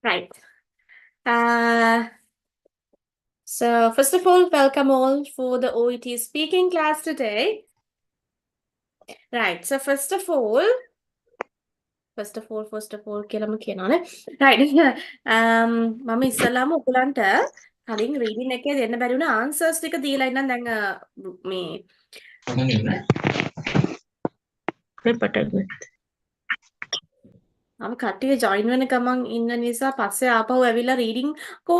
Right. So first of all, welcome all for the OET speaking class today. Right. So first of all, කියලාම කියනවානේ. Right. මම ඉස්සල්ලාම ඔයගලන්ට කලින් reading එකේ දෙන්න බැරි වුණ ආන්සර්ස් ටික දීලා ඉන්නම් දැන් මේ අපි කට්ටිය ජොයින් වෙන ගමන් ඉන්න නිසා පස්සේ ආපහු ඇවිල්ලා රීඩින්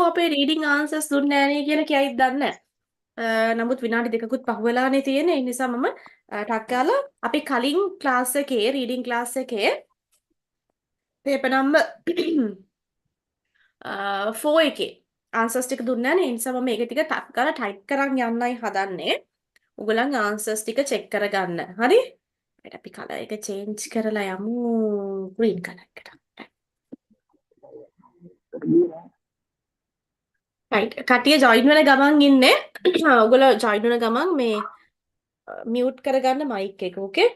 අපේ රීඩින් ආන්සර්ස් දුන්නේ නැහැ නේ කියලා කියයිද දන්නේ නැහැ. නමුත් විනාඩි දෙකකුත් පහු වෙලානේ තියෙන්නේ. ඒ නිසා මම ටක් ගාලා අපි කලින් ක්ලාස් එකේ රීඩින් ක්ලාස් එකේ පේපර් නම්බර් 4 එකේ ආන්සර්ස් ටික දුන්නේ නැහැ නේ. ඒ නිසා මම මේක ටික ටක් ගාලා ටයිප් කරන් යන්නයි හදන්නේ. ඔයගොල්ලන් ආන්සර්ස් ටික චෙක් කරගන්න. හරි? අපි කලර් එක චේන්ජ් කරලා යමු ග්‍රීන් කලර් එකට. right කට්ටිය ජොයින් වෙන ගමන් ඉන්නේ. ඔයගොල්ලෝ ජොයින් වෙන ගමන් මේ මියුට් කරගන්න මයික් එක. ඕකේ?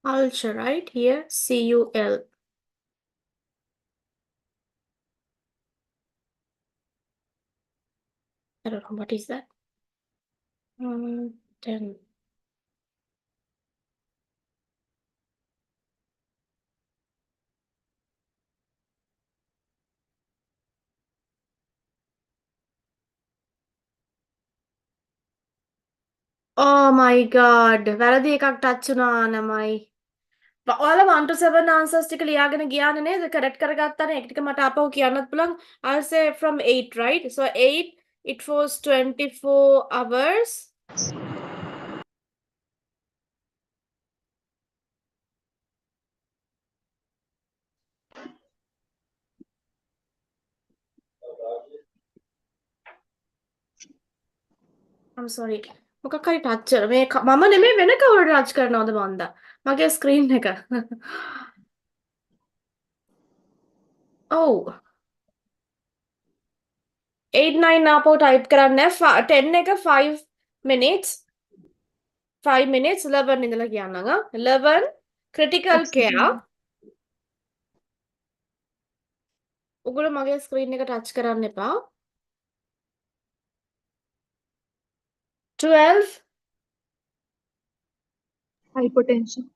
Culture, right? Here, CUL. I don't know what is that. 10. Oh my god. වැරදි එකක් ටච් වුණා නමයි. ඔයාලා 1 to 7 answers ටික ලියාගෙන ගියානේ නේද? correct කරගත්තානේ. ඒක ටික මට ආපහු කියන්නත් පුළුවන්. I'll say from 8, right? So 8, it was 24 hours. I'm sorry. මොකක් හරි ටච් වෙලා මේ මම නෙමෙයි වෙන කවුරු ටච් කරනවද මන්දා. මගේ ස්ක්‍රීන් එක. ඔව්. 8 9 ආපහු ටයිප් කරන්න 10 එක 5 minutes 5 minutes 11 ඉඳලා කියන්නම් 11 critical care. ඔගොල්ලෝ මගේ ස්ක්‍රීන් එක ටච් කරන්න එපා. 12 hypertension,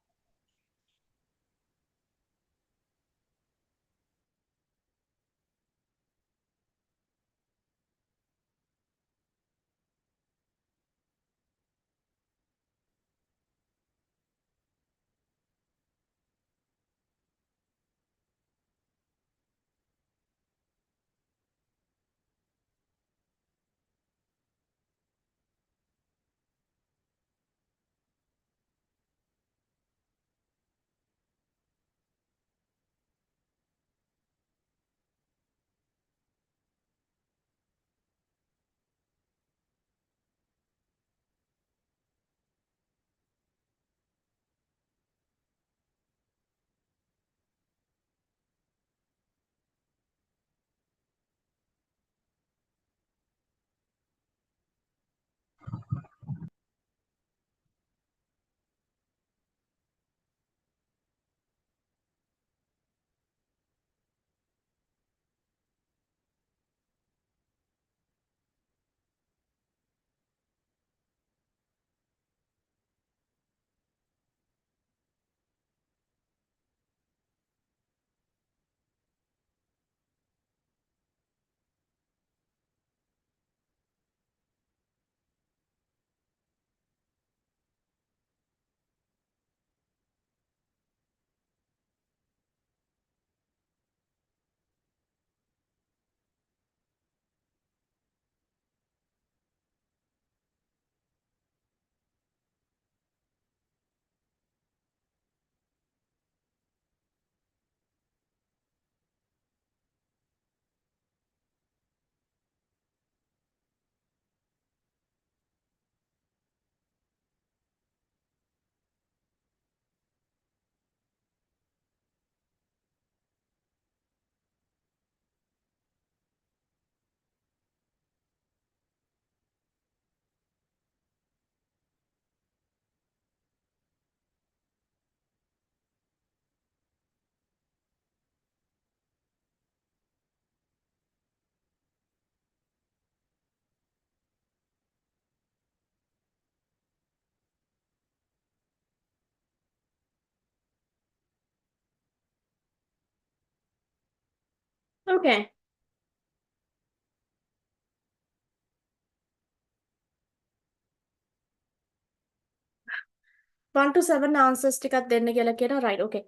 okay. One to 7 answers ටිකක් දෙන්න කියලා කියනවා right okay.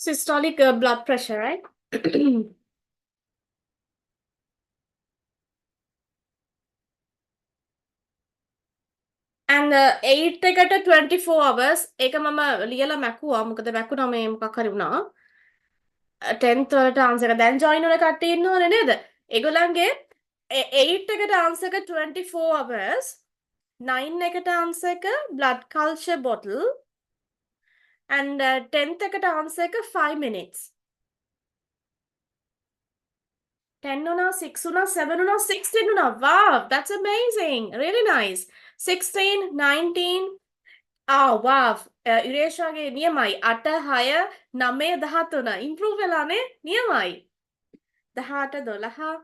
Systolic blood pressure, right? And 8 එකට 24 hours ඒක මම ලියලා මැකුවා මොකද මැකුණා මේ මොකක් හරි වුණා 10th වලට ආන්සර් එක දැන් ජොයින් වෙන කට්ටිය ඉන්නවනේ නේද ඒගොල්ලන්ගේ 8 එකට ආන්සර් එක 24 hours 9 එකට ආන්සර් එක blood culture bottle and 10th එකට ආන්සර් එක 5 minutes 10 una, 6 una, 7 una, 16 una. Wow, that's amazing. Really nice. 16, 19. Oh, wow. ඉරේෂාගේ නියමයි. 8, 6, 9, 13. ඉම්ප්‍රූව් වෙලානේ? නියමයි. 18, 12, 7,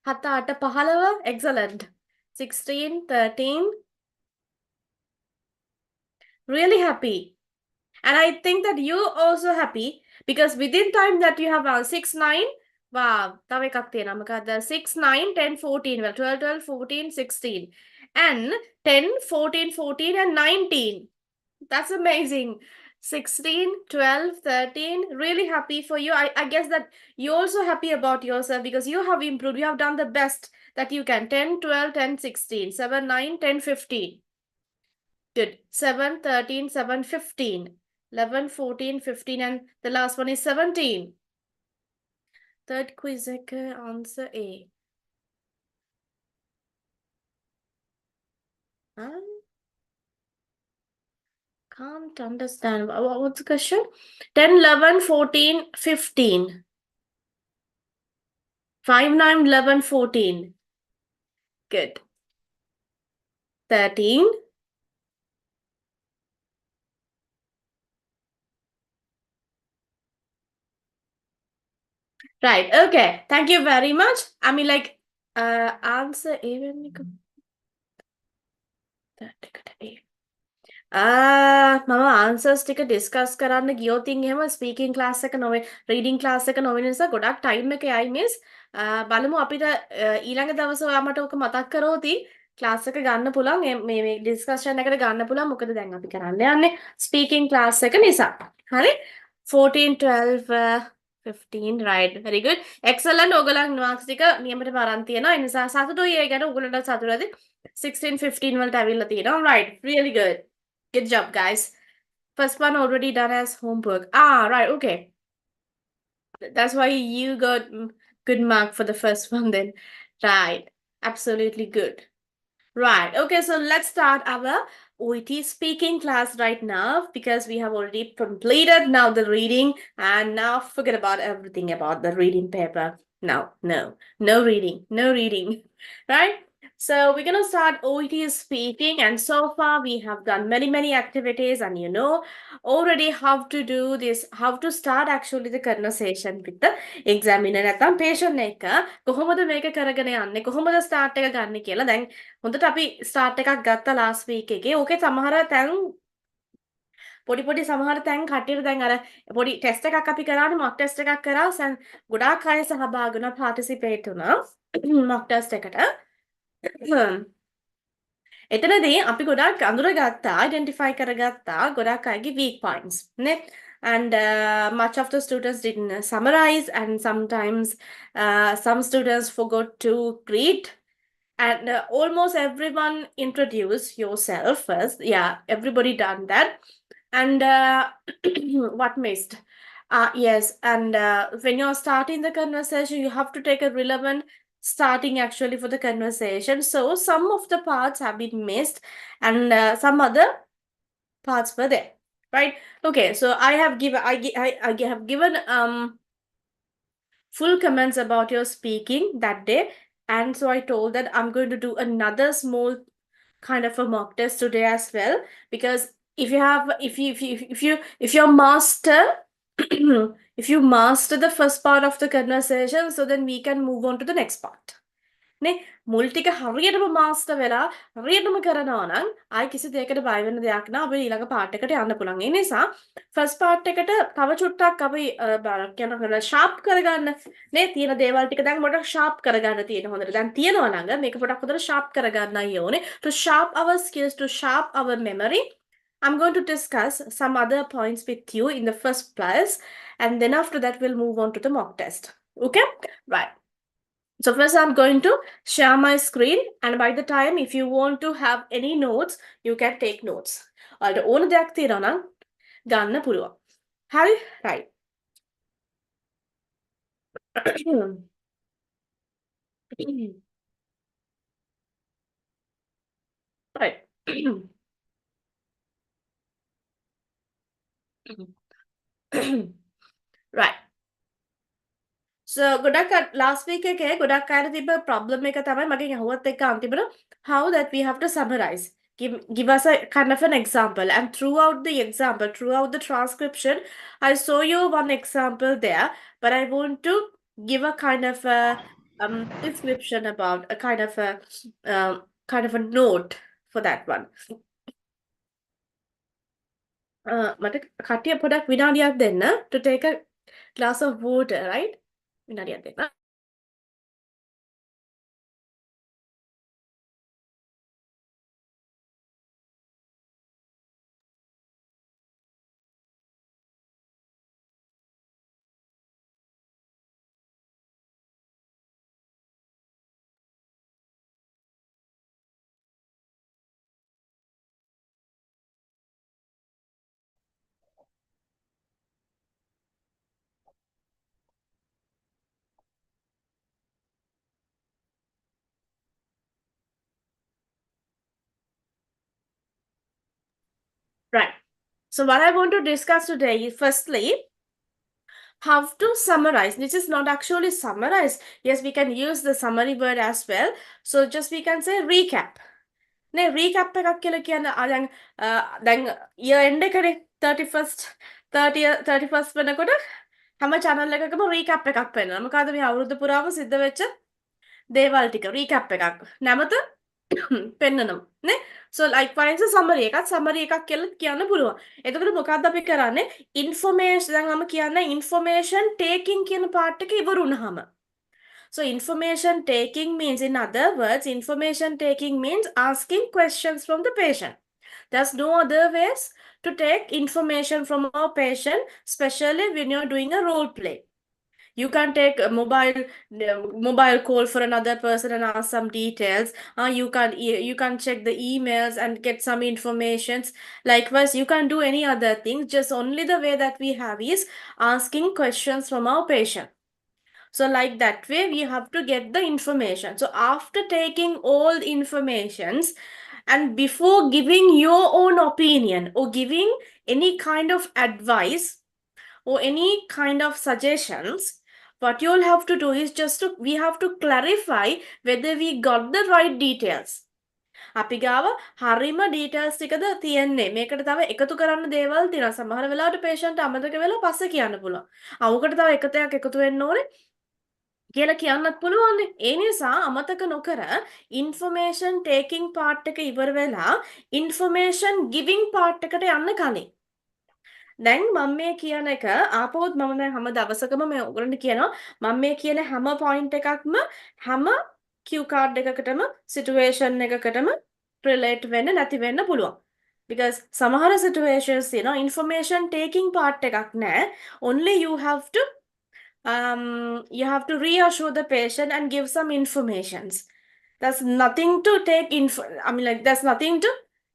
8, 15. Excellent. 16, 13. Really happy. And I think that you also happy because within time that you have 6, 9, wow, තව එකක් තියෙනවා. මොකද්ද? 6, 9, 10, 14. Well, 12, 12, 14, 16. And 10, 14, 14, and 19. That's amazing. 16, 12, 13. Really happy for you. I guess that you're also happy about yourself because you have improved. You have done the best that you can. 10, 12, 10, 16, 7, 9, 10, 15. Good. 7, 13, 7, 15. 11, 14, 15, and the last one is 17. Third quiz answer A. Can't understand. What's the question? 10, 11, 14, 15. 5, 9, 11, 14. Good. 13. Right. Okay. Thank you very much. I mean, like, answer A. A. මම answers ටික discuss කරන්න ගියොත් එහෙම speaking class එක නොවේ reading class එක නොවෙන නිසා ගොඩක් ටයිම් එක යයි මිස් බලමු අපිට ඊළඟ දවසේ ඔයාමට ඔක මතක් කරෝති ක්ලාස් එක ගන්න පුළුවන් මේ ඩිස්කෂන් එකට ගන්න පුළුවන් මොකද දැන් අපි කරන්න යන්නේ ස්පීකින් ක්ලාස් එක නිසා හරි 14 12 15 right very good excellent ඕගලන් මාක්ස් ටික නියමටම අරන් තියෙනවා ඒ නිසා සතුටුයි ඒ ගැන ඕගලන්ට සතුටුයිද 16 15 වලට ඇවිල්ලා තියෙනවා right really good. Good job, guys. First one already done as homework. Ah, right, okay. That's why you got good mark for the first one then. Right. Absolutely good. Right. Okay, so let's start our OET speaking class right now because we have already completed now the reading and now forget about everything about the reading paper. No reading, no reading. Right? So we're going to start OET speaking and so far we have done many activities and you know already how to do this, how to start actually the conversation with the examiner නැත්නම් patient එක කොහොමද මේක කරගෙන යන්නේ කොහොමද start එක ගන්න කියලා දැන් හොඳට අපි start එකක් ගත්තා last week එකේ ඕකේ සමහර තැන් පොඩි සමහර තැන් කටියට දැන් අර පොඩි ටෙස්ට් එකක් අපි කරානේ mock test එකක් කරා ගොඩාක් අය සහභාගී වුණා participate වුණා mock test එකට එතනදී අපි ගොඩාක් අඳුරගත්තා identify කරගත්තා ගොඩාක් අයගේ weak points නේ and much of the students didn't summarize and sometimes some students forgot to greet and almost everyone introduce yourself first yeah everybody done that and what missed yes and when you're starting the conversation you have to take a relevant starting actually for the conversation so some of the parts have been missed and some other parts were there right okay so I have given full comments about your speaking that day and so I told that I'm going to do another small kind of a mock test today as well because if you master if you master the first part of the conversation so then we can move on to the next part නේ මුල් ටික හරියටම master වෙලා හරියටම කරනවා නම් ආයි කිසි දෙයකට බය වෙන දෙයක් නෑ අපි ඊළඟ පාර්ට් එකට යන්න පුළුවන්. ඒ නිසා ෆස්ට් පාර්ට් එකට තව චුට්ටක් අපි කියන ෂාප් කරගන්න නේ තියෙන දේවල් ටික දැන් පොඩක් ෂාප් කරගන්න තියෙන හොඳට. දැන් තියෙනවා ළඟ මේක පොඩක් හොඳට ෂාප් කරගන්නයි ඕනේ. To sharp our skills, to sharp our memory. I'm going to discuss some other points with you in the first class and then after that we'll move on to the mock test. Okay? Right. So first I'm going to share my screen and by the time if you want to have any notes, you can take notes. ඔයාලට ඕන දෙයක් තියෙනවා නම් ගන්න පුළුවන්. හරි? Right. Right. Right. So ගොඩක් last week එකේ ගොඩක් අයට තිබ්බ problem එක තමයි මගෙන් අහුවත් එක්ක අන්තිමට how that we have to summarize. Give us a kind of an example. And throughout the example, throughout the transcription, I saw you one example there, but I want to give a kind of a description about a kind of a note for that one. මට කටිය පොඩක් විනාඩියක් දෙන්න to take a glass of water, right? විනාඩියක් දෙන්න. Right. So what I want to discuss today is firstly, how to summarize. This is not actually summarize. Yes, we can use the summary word as well. So just we can say recap. නේ recap එකක් කියලා කියන්නේ දැන් year end එකනේ 31st 31st වෙනකොට හැම channel එකකම recap එකක් වෙනවා. මොකද මේ අවුරුද්ද පුරාම සිද්ධ වෙච්ච දේවල් ටික recap එකක්. නැමත පෙන්නනවා නේ. So like for instance summary එකක් කියලා කියන්න පුළුවන්. එතකොට මොකක්ද අපි කරන්නේ? information දැන් මම කියන්නේ information taking කියන part එක ඉවර වුණාම. So information taking means, in other words, information taking means asking questions from the patient. There's no other ways to take information from our patient, especially when you're doing a role play. You can take a mobile call for another person and ask some details. You can check the emails and get some informations. Likewise, you can do any other thing. Just only the way that we have is asking questions from our patient. So like that way, we have to get the information. So after taking all the informations and before giving your own opinion or giving any kind of advice or any kind of suggestions, what you'll have to do is we have to clarify whether we got the right details. අපි ගාව හරිම details ටිකද තියෙන්නේ. මේකට තව එකතු කරන්න දේවල් තියෙනවා. සමහර වෙලාවට patient අමතක වෙලා පස්සේ කියන්න පුළුවන්. අවුකට තව එකතයක් එකතු වෙන්න ඕනේ කියලා කියන්නත් පුළුවන්. ඒ නිසා අමතක නොකර information taking part එක ඉවර වෙලා information giving part එකට යන්න කලින් දැන් මම මේ කියන එක ආපහුත් මම දැන් හැම දවසකම මේ ඔයගොල්ලන්ට කියනවා මම මේ කියන හැම පොයින්ට් එකක්ම හැම cue card එකකටම situation එකකටම relate වෙන්න නැති වෙන්න පුළුවන්. Because සමහර situations තියෙනවා information taking part එකක් නැහැ. Only you have to reassure the patient and give some informations. There's nothing to take there's nothing to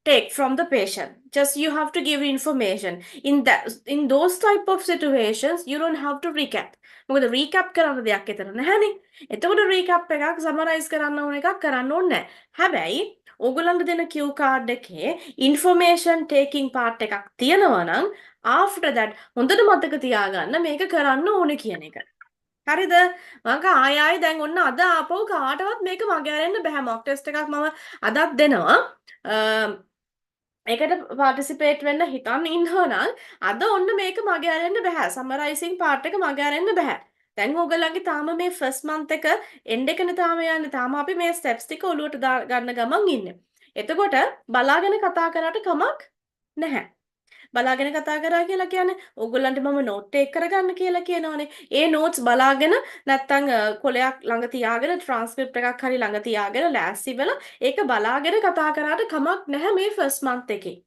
take from the patient. Just you have to give information. In those type of situations, you don't have to recap. මොකද recap කරන්න දෙයක් එතන නැහැනේ. එතකොට recap එකක් summarize කරන්න ඕන එකක් කරන්න ඕනේ නැහැ. හැබැයි ඕගොල්ලන්ට දෙන cue card එකේ information taking part එකක් තියෙනවා නම් after that හොඳට මතක තියාගන්න මේක කරන්න ඕනේ කියන එක. හරිද? මම ආයෙ දැන් ඔන්න අද ආපහු කාටවත් මේක මගේ අරෙන්න බෑ. මොක් ටෙස්ට් එකක් මම අදත් දෙනවා. ඒකට පාටිසිපේට් වෙන්න හිතන් ඉන්නවා නම් අද ඔන්න මේක මගේ අරෙන්න බෑ. සමරයිසිං පාර්ට් එක මගේ අරෙන්න බෑ. දැන් ඕගොල්ලන්ගේ තාම මේ ෆස්ට් මන්ත් එක එන්ඩ් එකනේ තාම යන්නේ. තාම අපි මේ ස්ටෙප්ස් ටික ඔලුවට ගන්න ගමන් ඉන්නේ. එතකොට බලාගෙන කතා කරාට කමක් නැහැ. බලාගෙන කතා කරා කියලා කියන්නේ ඕගොල්ලන්ට මම නෝට් ටේක් කරගන්න කියලා කියනවනේ. ඒ නෝට්ස් බලාගෙන නැත්තම් කොලයක් ළඟ තියාගෙන ට්‍රාන්ස්ක්‍රිප්ට් එකක් හරි ළඟ තියාගෙන ලෑස්ති වෙලා ඒක බලාගෙන කතා කරාට කමක් නැහැ මේ ෆස්ට් මන්ත් එකේ.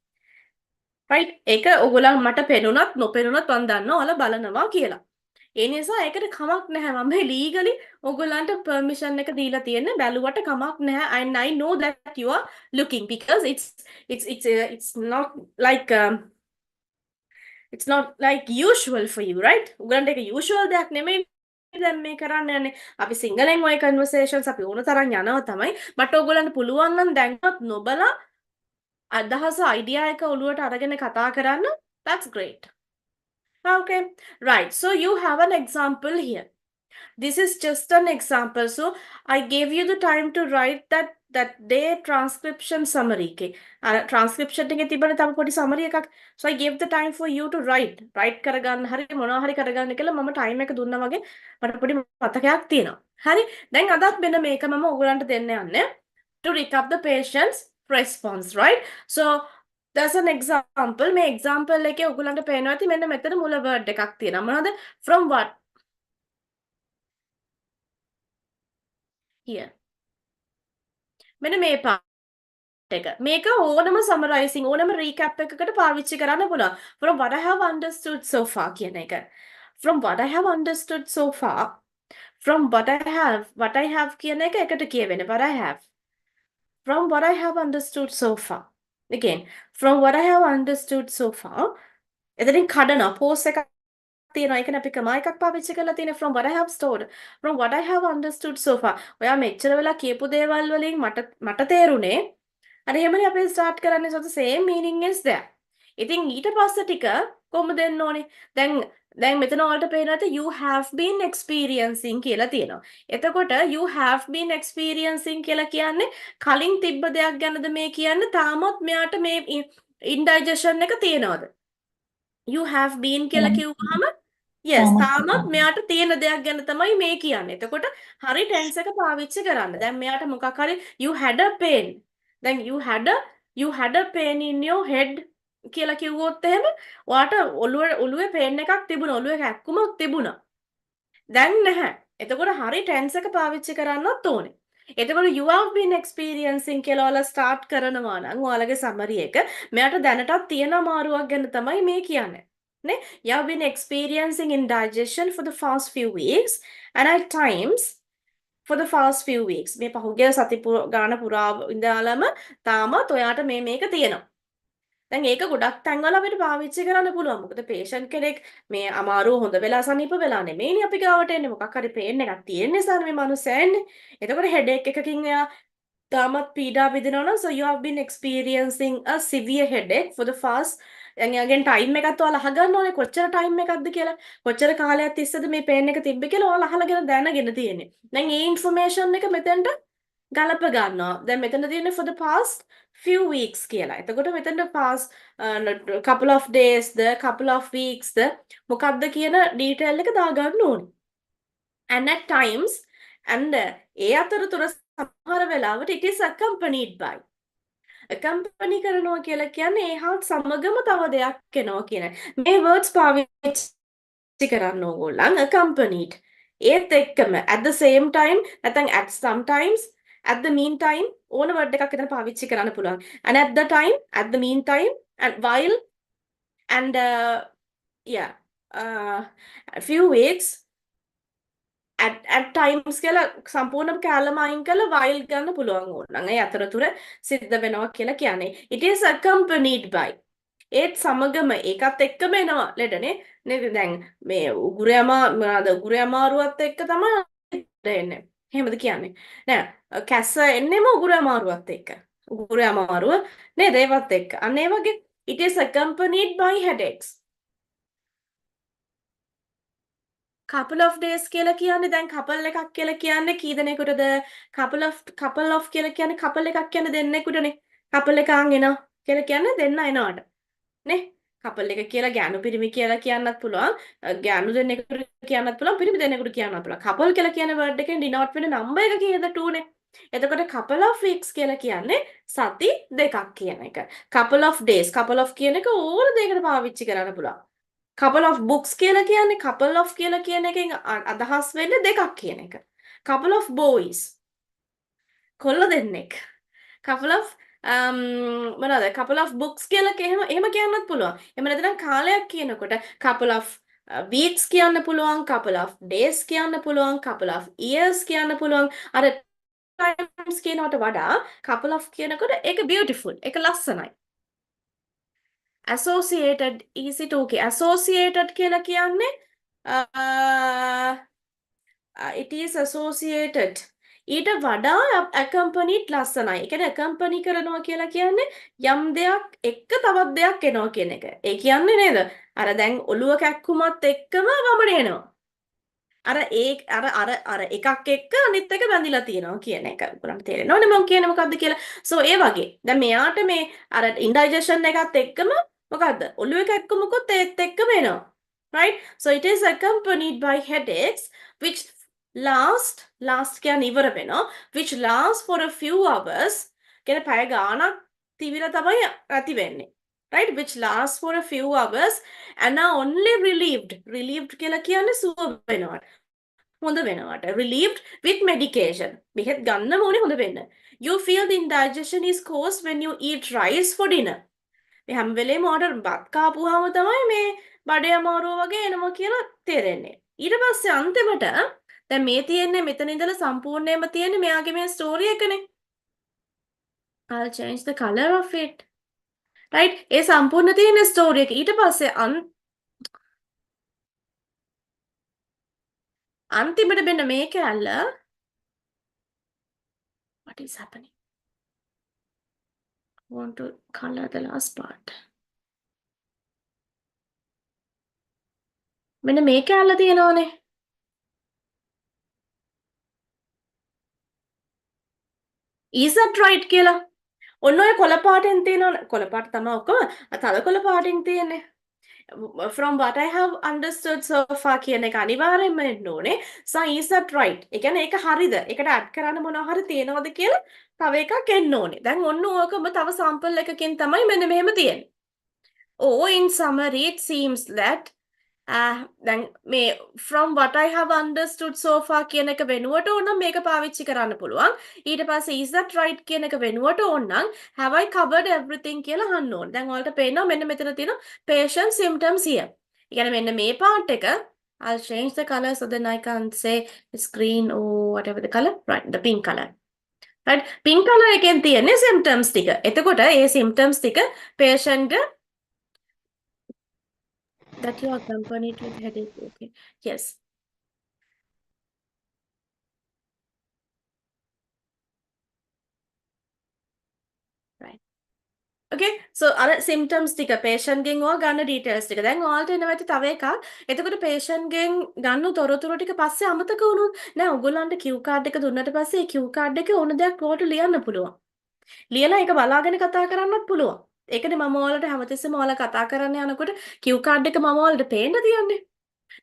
රයිට්? ඒක ඕගොල්ලන් මට පෙනුනත් නොපෙනුනත් මම දන්නවා ඔයාලා බලනවා කියලා. ඒ නිසා ඒකට කමක් නැහැ. මම මේ ලීගලි ඕගොල්ලන්ට පර්මිෂන් එක දීලා තියෙන්නේ බැලුවට කමක් නැහැ. And I know that you are looking because it's not like it's not like usual for you, right? උගලන්ට ඒක usual දෙයක් නෙමෙයි දැන් මේ කරන්න යන්නේ. අපි සිංගලෙන් ඔය conversations අපි ඕන තරම් යනවා තමයි. but ඕගොල්ලන්ට පුළුවන් නම් දැන්වත් නොබලා අදහස idea එක ඔලුවට අරගෙන කතා කරන්න. That's great. Okay, right. So you have an example here. This is just an example. So I gave you the time to write that day transcription summary. Okay. Transcription එකේ තිබෙන තව පොඩි summary එකක්. So I gave the time for you to write. Write කරගන්න හරි මොනවා හරි කරගන්න කියලා මම time එක දුන්නා වගේ මට පොඩි මතකයක් තියෙනවා. හරි. දැන් අදත් මෙන්න මේක මම ඔයගලන්ට දෙන්න යන්නේ. To recap the patient's response, right? So there's an example. මේ example එකේ ඔයගලන්ට පේනවා ඇති මෙන්න මෙතන මුල word එකක් තියෙනවා. මොනවද? From what? Here. මෙන්න මේ part එක. මේක ඕනම summarizing ඕනම recap එකකට පාවිච්චි කරන්න පුළුවන්. From what I have understood so far කියන එක. From what I have understood so far. From what I have කියන එක එකට කියවෙන. What I have. From what I have understood so far. Again, from what I have understood so far. එතනින් කඩනවා. pause එකක් තියෙනවා. ඒක අපි ක්‍රම එකක් පාවිච්චි කරලා තියෙන from what I have stored. From what I have understood so far. ඔයා මෙච්චර වෙලා කියපු දේවල් වලින් මට තේරුනේ අර එහෙමනේ අපි ස්ටාර්ට් කරන්නේ so the same meaning is there. ඉතින් ඊට පස්සේ ටික කොහොමද දෙන්න ඕනේ? දැන් මෙතන ඔයාලට පේනවාද you have been experiencing කියලා තියෙනවා. එතකොට you have been experiencing කියලා කියන්නේ කලින් තිබ්බ දෙයක් ගැනද මේ කියන්නේ තාමත් මෙයාට මේ indigestion එක තියෙනවද? You have been කියලා කිව්වහම yes තාමත් මෙයාට තියෙන දෙයක් ගැන තමයි මේ කියන්නේ. එතකොට හරි tense එක පාවිච්චි කරන්න. දැන් මෙයාට මොකක් හරි you had a pain. දැන් you had a pain in your head කියලා කිව්වොත් එහෙම ඔයාට ඔළුවේ pain එකක් තිබුණා. ඔළුවේ කැක්කුමක් තිබුණා. දැන් නැහැ. එතකොට හරි tense එක පාවිච්චි කරන්නත් ඕනේ. එතකොට you have been experiencing කියලා ඔයාලා start කරනවා නම් ඔයාලගේ summary එක මෙයාට දැනටත් තියෙන අමාරුවක් ගැන තමයි මේ කියන්නේ. නේ? You have been experiencing indigestion for the past few weeks and at times for the past few weeks මේ පහුගිය සති ගාන පුරා ඉඳලාම තාමත් ඔයාට මේක තියෙනවා. දැන් ඒක ගොඩක් තැන්වල අපිට පාවිච්චි කරන්න පුළුවන්. මොකද patient කෙනෙක් මේ අමාරුව හොඳ වෙලා සනීප වෙලා නෙමෙයිනේ අපි ගාවට එන්නේ. මොකක් හරි pain එකක් තියෙන නිසා මේ මනුස්සයා එන්නේ. එතකොට headache එකකින් එයා තාමත් පීඩා විඳිනවා නම් so you have been experiencing a severe headache for the past දැන් එයාගෙන් time එකත් ඔයාලා අහගන්න ඕනේ කොච්චර time එකක්ද කියලා. කොච්චර කාලයක් තිස්සේද මේ pain එක තිබ්බේ කියලා ඔයාලා අහලාගෙන දැනගෙන තියෙන්නේ. දැන් මේ information එක මෙතෙන්ට ගලප ගන්නවා. දැන් මෙතන තියෙන්නේ for the past few weeks කියලා. එතකොට මෙතන past couple of days the couple of weeks ද මොකක්ද කියන detail එක දාගන්න ඕනේ. And at times and ඒ අතරතුර සමහර වෙලාවට it is accompanied by accompany කරනවා කියලා කියන්නේ ඒ හා සමගම තව දෙයක් එනවා කියන. මේ words පාවිච්චි කරන්න ඕගොල්ලන් accompanied ඒත් එක්කම at the same time නැත්නම් at sometimes at the meantime ඕන word එකක් එතන පාවිච්චි කරන්න පුළුවන්. And at the time, at the meantime, and while, and yeah, a few weeks, at times කියලා සම්පූර්ණ කැලම අයින් කරලා while ගන්න පුළුවන් ඕනනම් ඒ අතරතුර සිද්ධ වෙනවා කියලා කියන්නේ. It is accompanied by ඒත් සමගම ඒකත් එක්කම එනවා ලෙඩනේ. නේද? දැන් මේ උගුරේ අමාරුවත් එක්ක තමයි එන්නේ. එහෙමද කියන්නේ? නෑ කැස්ස එන්නෙම උගුර අමාරුවත් එක්ක. උගුර අමාරුව නේද ඒවත් එක්ක. අන්න ඒ වගේ it is accompanied by headaches. couple of days කියලා කියන්නේ දැන් couple එකක් කියලා කියන්නේ කී දෙනෙකුටද? couple of කියලා කියන්නේ couple එකක් කියන්නේ දෙන්නෙකුටනේ. couple එකක් එනවා කියලා කියන්නේ දෙන්න එනවාට. නේ? couple එක කියලා ගෑනු පිරිමි කියලා කියන්නත් පුළුවන්. ගෑනු දෙන්නෙකුට කියන්නත් පුළුවන්. පිරිමි දෙන්නෙකුට කියන්නත් පුළුවන්. couple කියලා කියන word එකෙන් denote වෙන number එක කීයද 2 නේ. එතකොට couple of weeks කියලා කියන්නේ සති දෙකක් කියන එක. couple of days, couple of කියන එක ඕන දෙයකට පාවිච්චි කරන්න පුළුවන්. couple of books කියලා කියන්නේ couple of කියලා කියන එකෙන් අදහස් වෙන්නේ දෙකක් කියන එක. couple of boys. කොල්ල දෙන්නෙක්. couple of මොනවාද couple of books කියලා එහෙම කියන්නත් පුළුවන්. එහෙම නැත්නම් කාලයක් කියනකොට couple of weeks කියන්න පුළුවන්, couple of days කියන්න පුළුවන්, couple of years කියන්න පුළුවන්. අර times කියනවට වඩා couple of කියනකොට ඒක beautiful, ඒක ලස්සනයි. associated easy to okay. associated කියලා කියන්නේ it is associated ඊට වඩා accompanied ලස්සනයි. ඒ කියන්නේ accompany කරනවා කියලා කියන්නේ යම් දෙයක් එක්ක තවත් දෙයක් එනවා කියන එක. ඒ කියන්නේ නේද? අර දැන් ඔළුව කැක්කුමත් එක්කම වමන එනවා. අර එකක් එක්ක අනිත් එක බැඳිලා තියෙනවා කියන එක උගලන්ට තේරෙනවනේ මම කියන්නේ මොකද්ද කියලා. සෝ ඒ වගේ. දැන් මෙයාට මේ අර ඉන්ඩයිජෙෂන් එකත් එක්කම මොකද්ද? ඔළුව එක එක්කමකුත් ඒත් එක්කම එනවා. Right? So it is accompanied by headaches which last කියන්නේ ඉවර වෙනවා which last for a few hours කියන පැය ගාණක් තිබිලා තමයි ඇති වෙන්නේ. Right? Which lasts for a few hours and are only relieved කියලා කියන්නේ සුව වෙනවා. හොඳ වෙනවට relieved with medication බෙහෙත් ගන්නම ඕනේ හොඳ වෙන්න. You feel the indigestion is caused when you eat rice for dinner. මේ හැම වෙලේම ඔයාලට බත් කාපුවාම තමයි මේ බඩේ අමාරුව වගේ එනවා කියලා තේරෙන්නේ. ඊට පස්සේ අන්තිමට දැන් මේ තියෙන්නේ මෙතන ඉඳලා සම්පූර්ණයෙන්ම තියෙන්නේ මෙයාගේ මේ ස්ටෝරි එකනේ. I'll change the color of it. Right? ඒ සම්පූර්ණ තියෙන ස්ටෝරි එක. ඊට පස්සේ අන්තිමට මෙන්න මේ කැල්ල what is happening? I want to color the last part. මෙන්න මේ කැල්ල තියෙනවනේ. Is that right කියලා? ඔන්න ඔය කොළ පාටෙන් තියෙනවනේ. කොළ පාට තමයි ඔක්කොම. තල කොළ පාටින් තියෙන්නේ. From what I have understood so far කියන එක අනිවාර්යෙන්ම එන්න ඕනේ. So is that right? ඒ කියන්නේ ඒක හරිද? ඒකට ඇඩ් කරන්න මොනවා හරි තියෙනවද කියලා තව එකක් එන්න ඕනේ. දැන් ඔන්න ඕකම තව sample එකකින් තමයි මෙන්න මෙහෙම තියෙන්නේ. Oh, in summary, it seems that දැන් මේ from what I have understood so far කියන එක වෙනුවට ඕනම් මේක පාවිච්චි කරන්න පුළුවන්. ඊට පස්සේ is that right කියන එක වෙනුවට ඕනම් have I covered everything කියලා අහන්න ඕනේ. දැන් ඔයාලට පේනවා මෙන්න මෙතන තියෙන patient symptoms here. ඒ කියන්නේ මෙන්න මේ part එක I'll change the color so then I can say screen or whatever the color. Right, the pink color. Right, pink color එකෙන් තියෙන්නේ symptoms ටික. එතකොට ඒ symptoms ටික patient that you are accompanied with headache. Okay. Yes. Right. Okay. So අර symptoms ටික patient ගෙන් ඔයා ගන්න details ටික. දැන් ඔයාලට එනවා ඇති තව එකක්. එතකොට patient ගෙන් ගන්න තොරතුරු ටික පස්සේ අමතක වුණොත් නෑ ඔයගොල්ලන්ට Q card එක දුන්නට පස්සේ Q card එකේ ඕන දෙයක් ඔයාලට ලියන්න පුළුවන්. ලියලා ඒක බලාගෙන කතා කරන්නත් පුළුවන්. ඒකනේ මම ඔයාලට හැමතිස්සෙම ඔයාලා කතා කරන්න යනකොට Q card එක මම ඔයාලට පේන්න තියන්නේ.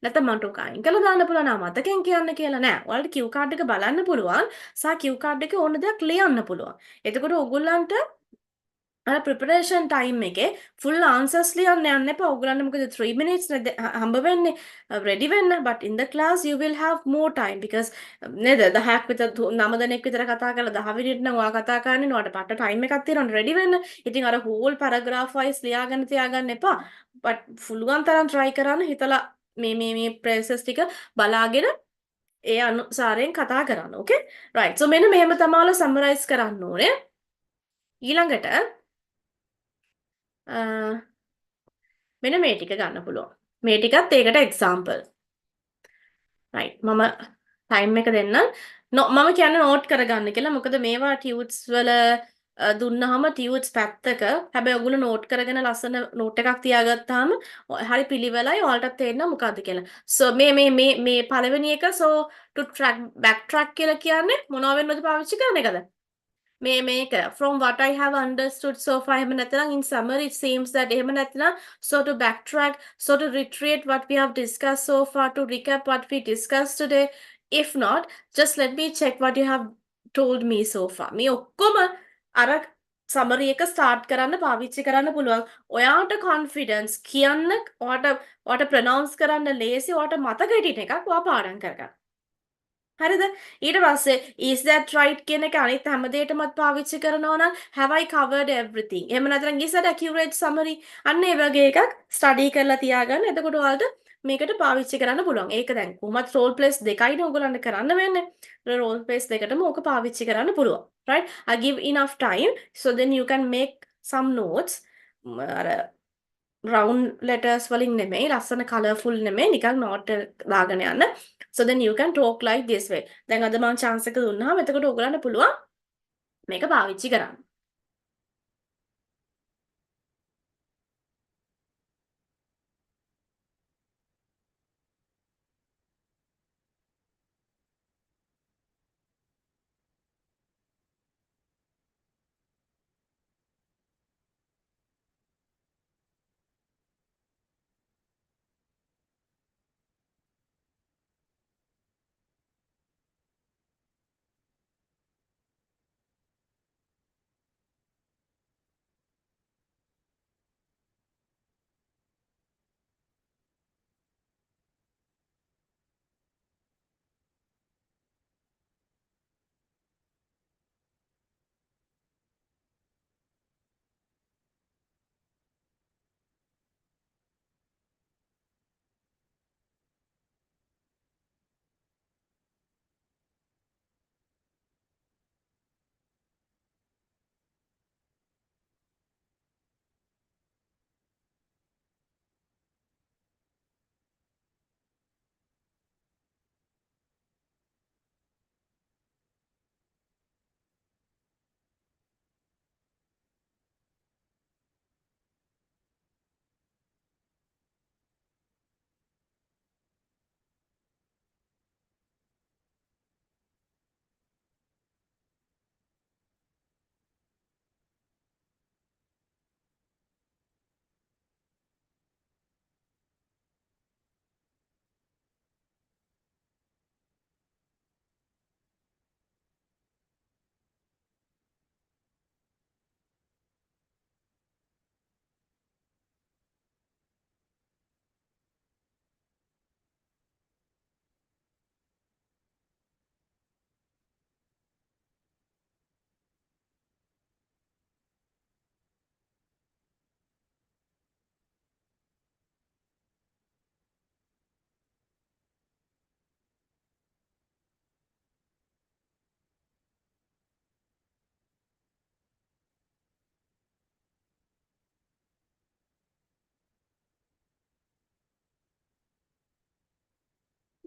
නැත්නම් මට උක අයින් කරලා දාන්න පුළුවන් නා මතකෙන් කියන්න කියලා නෑ. ඔයාලට Q card එක බලන්න පුළුවන්. සහ Q card එකේ ඕන දෙයක් ලියන්න පුළුවන්. එතකොට ඔයගොල්ලන්ට අර preparation time එකේ full answers ලියන්න යන්න එපා. ඔයගොල්ලන්ට මොකද 3 minutes හම්බ වෙන්නේ ready වෙන්න. But in the class you will have more time because නේද 10ක් විතර 9 දෙනෙක් විතර කතා කරලා 10 මිනිත් නම් ඔයා කතා කරන්නේ නෝට පට time එකක් තියෙනවා ready වෙන්න. ඉතින් අර whole paragraph wise ලියාගෙන තියාගන්න එපා. But පුළුවන් තරම් try කරන්න හිතලා මේ process ටික බලාගෙන ඒ අනුසාරයෙන් කතා කරන්න. Okay? Right. So මෙන්න මෙහෙම තමයි summarize කරන්න ඕනේ. ඊළඟට මෙන්න මේ ටික ගන්න පුළුවන්. මේ ටිකත් ඒකට example. right මම time එක දෙන්නම්. මම කියන්නේ note කරගන්න කියලා. මොකද මේවා tudes වල දුන්නාම tudes පැත්තක හැබැයි ඔයගොල්ලෝ note කරගෙන ලස්සන note එකක් තියාගත්තාම හරි පිළිවෙලයි ඔයාලටත් තේරෙනවා මොකද්ද කියලා. so මේ පළවෙනි එක so to track backtrack කියලා කියන්නේ මොනවා වෙන්නද පාවිච්චි කරන එකද? මේක from what I have understood so far එහෙම නැත්නම් in summary it seems that එහෙම නැත්නම් so to backtrack so to reiterate what we have discussed so far to recap what we discussed today if not just let me check what you have told me so far මේ ඔක්කොම අර summary එක start කරන්න පාවිච්චි කරන්න පුළුවන් ඔයාට confidence කියන්න ඔයාට pronounce කරන්න ලේසි ඔයාට මතක හිටින එකක් ඔයා පාඩම් කරගන්න හරිද ඊට පස්සේ is that right කියන එක අනිත් හැම දෙයකටමත් පාවිච්චි කරනවා නම් have I covered everything එහෙම නැත්නම් is that accurate summary අන්න ඒ වගේ එකක් study කරලා තියාගන්න එතකොට ඔයාලට මේකට පාවිච්චි කරන්න පුළුවන් ඒක දැන් කොහොමත් role plays දෙකයිනේ ඔයගොල්ලන්ට කරන්න වෙන්නේ role plays දෙකටම ඕක පාවිච්චි කරන්න පුළුවන් right I give enough time so then you can make some notes අර round letters වලින් නෙමෙයි ලස්සන colorful නෙමෙයි නිකන් note දාගෙන යන්න so then you can talk like this way දැන් අද මම chance එක දුන්නාම එතකොට ඔයගලන්ට පුළුවන් මේක පාවිච්චි කරන්න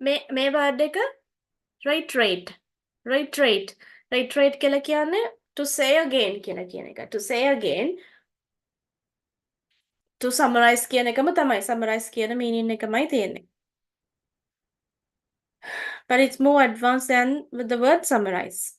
මේ වර්ඩ් එක reiterate reiterate කියලා කියන්නේ to say again කියලා කියන එක. to say again, to summarize කියන එකම තමයි. summarize කියන meaning එකමයි තියෙන්නේ. but it's more advanced than with the word summarize.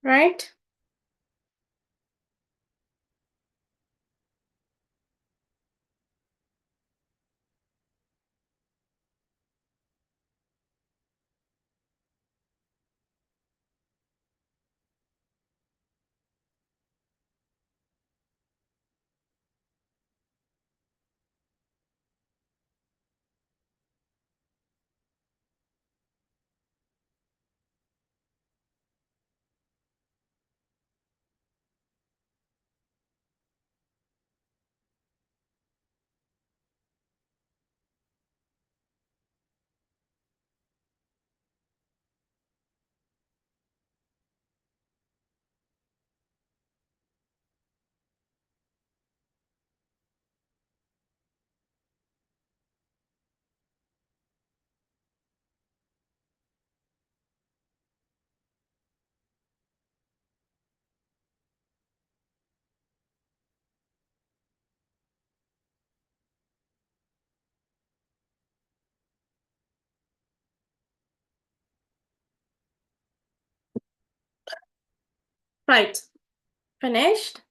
right? Right. Finished?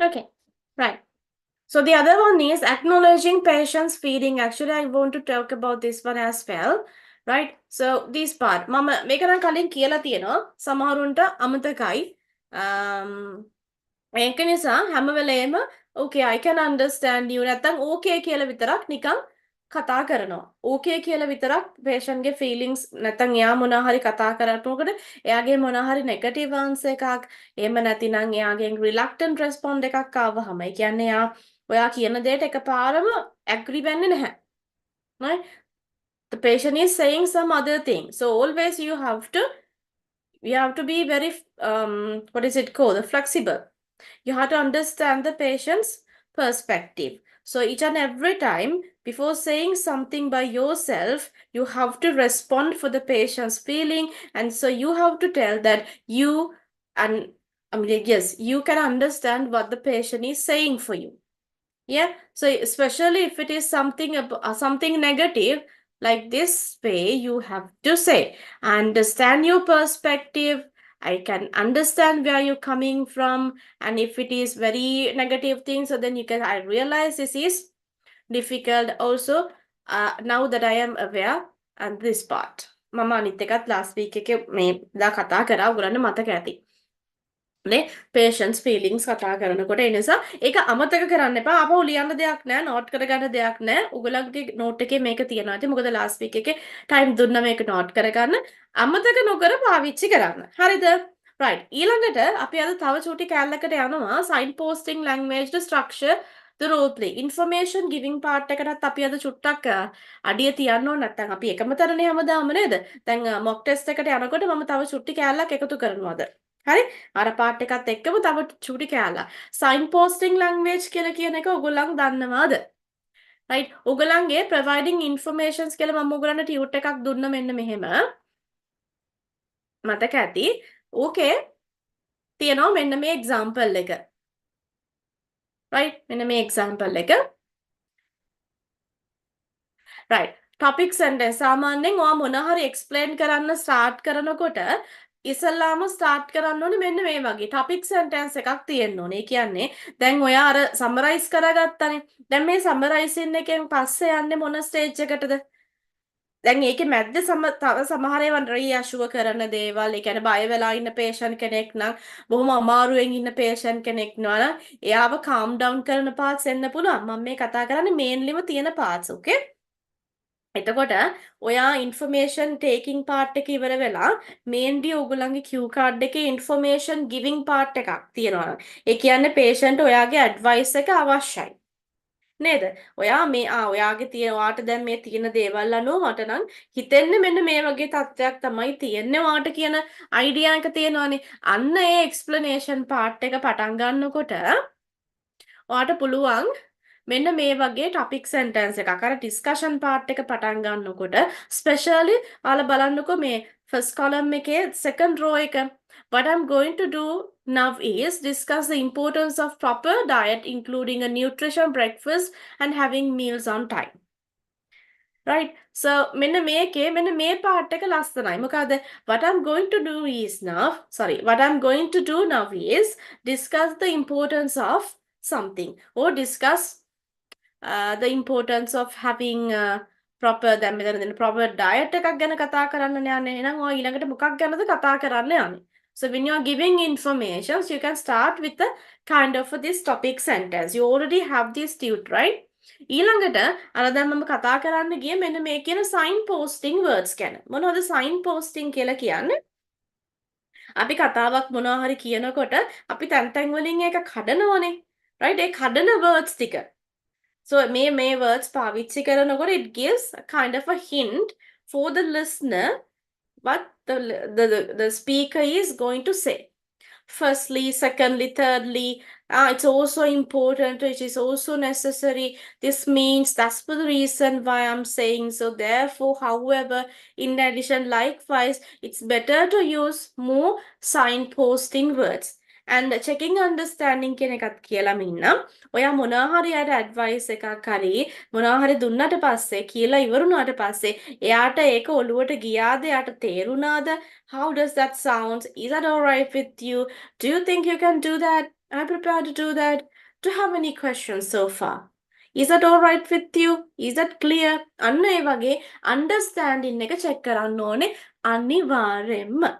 Okay. Right. So the other one is acknowledging patient's feeling. Actually, I want to talk about this one as well. Right? So this part. මම මේක නම් කලින් කියලා තියෙනවා. සමහරුන්ට අමතකයි. ඒක නිසා හැම වෙලේම okay I can understand you නැත්තම් okay කියලා විතරක් නිකන් කතා කරනවා. okay කියලා විතරක් patient ගේ feelings නැත්තම් එයා මොනවා හරි කතා කරනකොට එයාගේ මොනවා හරි negative answer එකක් එහෙම නැතිනම් එයාගෙන් reluctant respond එකක් ආවහම ඒ කියන්නේ එයා ඔයා කියන දෙයට එකපාරම agree වෙන්නේ නැහැ. right? The patient is saying some other thing. So always you have to be very what is it called? Flexible. You have to understand the patient's perspective. So each and every time before saying something by yourself, you have to respond for the patient's feeling. And so you have to tell that you, and I mean, yes, you can understand what the patient is saying for you. Yeah. So especially if it is something negative, like this way, you have to say, understand your perspective. I can understand where you're coming from. And if it is very negative thing, so then I realize this is difficult. Also, now that I am aware, and this part. මම අනිත් එකත් last week එකේ මේ දා කතා කරා ඔයගොල්ලන්ට මතක ඇති. නේ patience feelings කතා කරනකොට ඒ නිසා ඒක අමතක කරන්න එපා. ආපහු ලියන්න දෙයක් නැහැ, නෝට් කරගන්න දෙයක් නැහැ. ඔයගොල්ලන්ගේ නෝට් එකේ මේක තියෙනවා. ඉතින් මොකද last week එකේ time දුන්න මේක නෝට් කරගන්න. අමතක නොකර පාවිච්චි කරන්න. හරිද? right ඊළඟට අපි අද තව චූටි කැලලකට යනවා sign posting language the structure the role play information giving part එකටත් අපි අද චුට්ටක් අඩිය තියන්න ඕන නැත්නම් අපි එකම තරනේ හැමදාම නේද දැන් mock test එකට යනකොට මම තව චුට්ටි කැලලක් එකතු කරනවා අද හරි අර part එකත් එක්කම තව චූටි කැලලක් sign posting language කියලා කියන එක ඔයගොල්ලන් දන්නවාද right ඔයගොල්ලන්ගේ providing informations කියලා මම ඔයගොල්ලන්ට ටියුට් එකක් දුන්න මෙන්න මෙහෙම මතක ඇති ඕකේ තියෙනවා මෙන්න මේ එක්සැම්පල් එක. right මෙන්න මේ එක්සැම්පල් එක. right topic sentence සාමාන්‍යයෙන් ඔයා මොන හරි explain කරන්න start කරනකොට ඉස්සල්ලාම start කරන්න ඕනේ මෙන්න මේ වගේ topic sentence එකක් තියෙන්න ඕනේ. ඒ කියන්නේ දැන් ඔයා අර summarize කරගත්තානේ. දැන් මේ summarizing එකෙන් පස්සේ යන්නේ මොන stage එකටද? දැන් ඒකේ මැද්ද තව සමහර ඒවා රීඇෂුව කරන දේවල් ඒ කියන්නේ බය වෙලා ඉන්න patient කෙනෙක් නම් බොහොම අමාරුවෙන් ඉන්න patient කෙනෙක් නම් එයාව calm down කරන parts එන්න පුළුවන් මම මේ කතා කරන්නේ mainlyම තියෙන parts okay එතකොට ඔයා information taking part එක ඉවර වෙලා mainly ඔයගොල්ලන්ගේ cue card එකේ information giving part එකක් තියෙනවා ඒ කියන්නේ patient ඔයාගේ advice එක අවශ්‍යයි නේද? ඔයා මේ ඔයාගේ තියෙන ඔයාට දැන් මේ තියෙන දේවල් අනුව මට නම් හිතෙන්නේ මෙන්න මේ වගේ තත්ත්වයක් තමයි තියෙන්නේ ඔයාට කියන අයිඩියා එක තියෙනවානේ. අන්න ඒ එක්ස්ප්ලනේෂන් පාර්ට් එක පටන් ගන්නකොට ඔයාට පුළුවන් මෙන්න මේ වගේ ටොපික් සෙන්ටෙන්ස් එකක් අර ඩිස්කෂන් පාර්ට් එක පටන් ගන්නකොට ස්පෙෂලි ඔයාලා බලන්නකෝ මේ ෆස්ට් කොලම් එකේ සෙකන්ඩ් රෝ එක what I'm going to do now is discuss the importance of proper diet including a nutrition breakfast and having meals on time right so මෙන්න මේකේ මෙන්න මේ part එක ලස්සනයි මොකද what I'm going to do is now what I'm going to do now is discuss the importance of something or discuss the importance of having proper දැන් මෙතන දෙන proper diet එකක් ගැන කතා කරන්න යන්නේ එහෙනම් ඔය ඊළඟට මොකක් ගැනද කතා කරන්න යන්නේ so when you're giving information you can start with the kind of this topic sentence you already have this tut right ඊළඟට අර දැන් මම කතා කරන්න ගියේ මෙන්න මේ කියන sign posting words ගැන මොනවද sign posting කියලා කියන්නේ අපි කතාවක් මොනවා හරි කියනකොට අපි තැන් වලින් ඒක කඩනවනේ right ඒ කඩන words ටික so මේ words පාවිච්චි කරනකොට it gives a kind of a hint for the listener what the speaker is going to say. Firstly, secondly, thirdly, it's also important, it is also necessary. This means that's for the reason why I'm saying so. Therefore, however, in addition, likewise, it's better to use more signposting words. and checking understanding කියන එකත් කියලාම ඉන්නම්. ඔයා මොනවා හරි අර advice එකක් හරි මොනවා හරි දුන්නට පස්සේ කියලා ඉවරුනාට පස්සේ එයාට ඒක ඔළුවට ගියාද එයාට තේරුණාද? How does that sound? Is that all right with you? Do you think you can do that? I'm prepared to do that. Do you have any questions so far? Is that all right with you? Is that clear? අන්න ඒ වගේ understanding එක check කරන්න ඕනේ අනිවාර්යෙන්ම.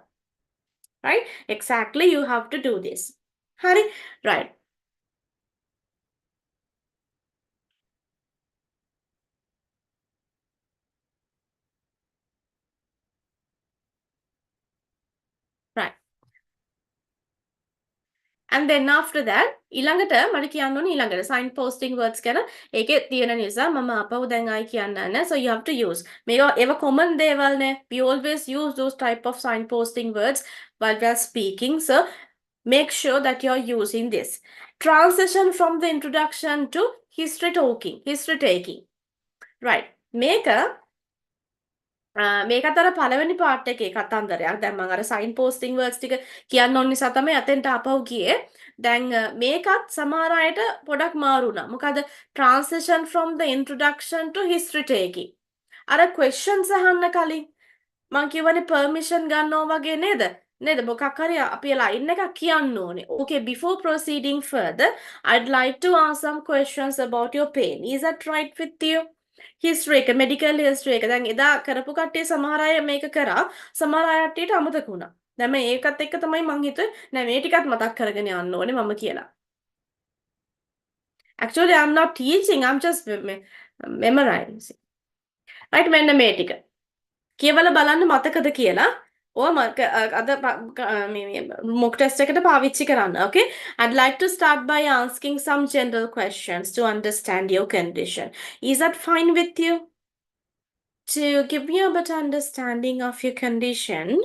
Right? Exactly, you have to do this. Hari? Right. Right. And then after that, ඊළඟට මට කියන්න ඕනේ ඊළඟට sign posting words ගැන ඒකේ තියෙන නිසා මම අපව දැන් ආයි කියන්න නැහැ. So you have to use. මේවා ඒවා common දේවල් නේ. We always use those type of sign posting words while we are speaking. So make sure that you're using this. Transition from the introduction to history taking. Right. මේකත් අර පළවෙනි part එකේ කතන්දරයක්. දැන් මම අර sign posting words ටික කියන්න ඕන නිසා තමයි අතෙන්ට ආපහු ගියේ. දැන් මේකත් සමහර අයට පොඩක් මාරු වුණා. මොකද transition from the introduction to history taking. අර questions අහන්න කලින් මම කියවනේ permission ගන්නවා වගේ නේද? නේද? මොකක් හරි අපි line එකක් කියන්න ඕනේ. Okay, before proceeding further, I'd like to ask some questions about your pain. Is that right with you? history එක medical history එක දැන් එදා කරපු කට්ටිය සමහර අය මේක කරා සමහර අයට අමතක වුණා දැන් මම ඒකත් එක්ක තමයි මං හිතුවේ නෑ මේ ටිකත් මතක් කරගෙන යන්න ඕනේ මම කියලා actually I'm not teaching I'm just memorizing right මෙන්න මේ ටික කියවලා බලන්න මතකද කියලා or other mock test එකට පාවිච්චි කරන්න. Okay, I'd like to start by asking some general questions to understand your condition. Is that fine with you? To give you a better understanding of your condition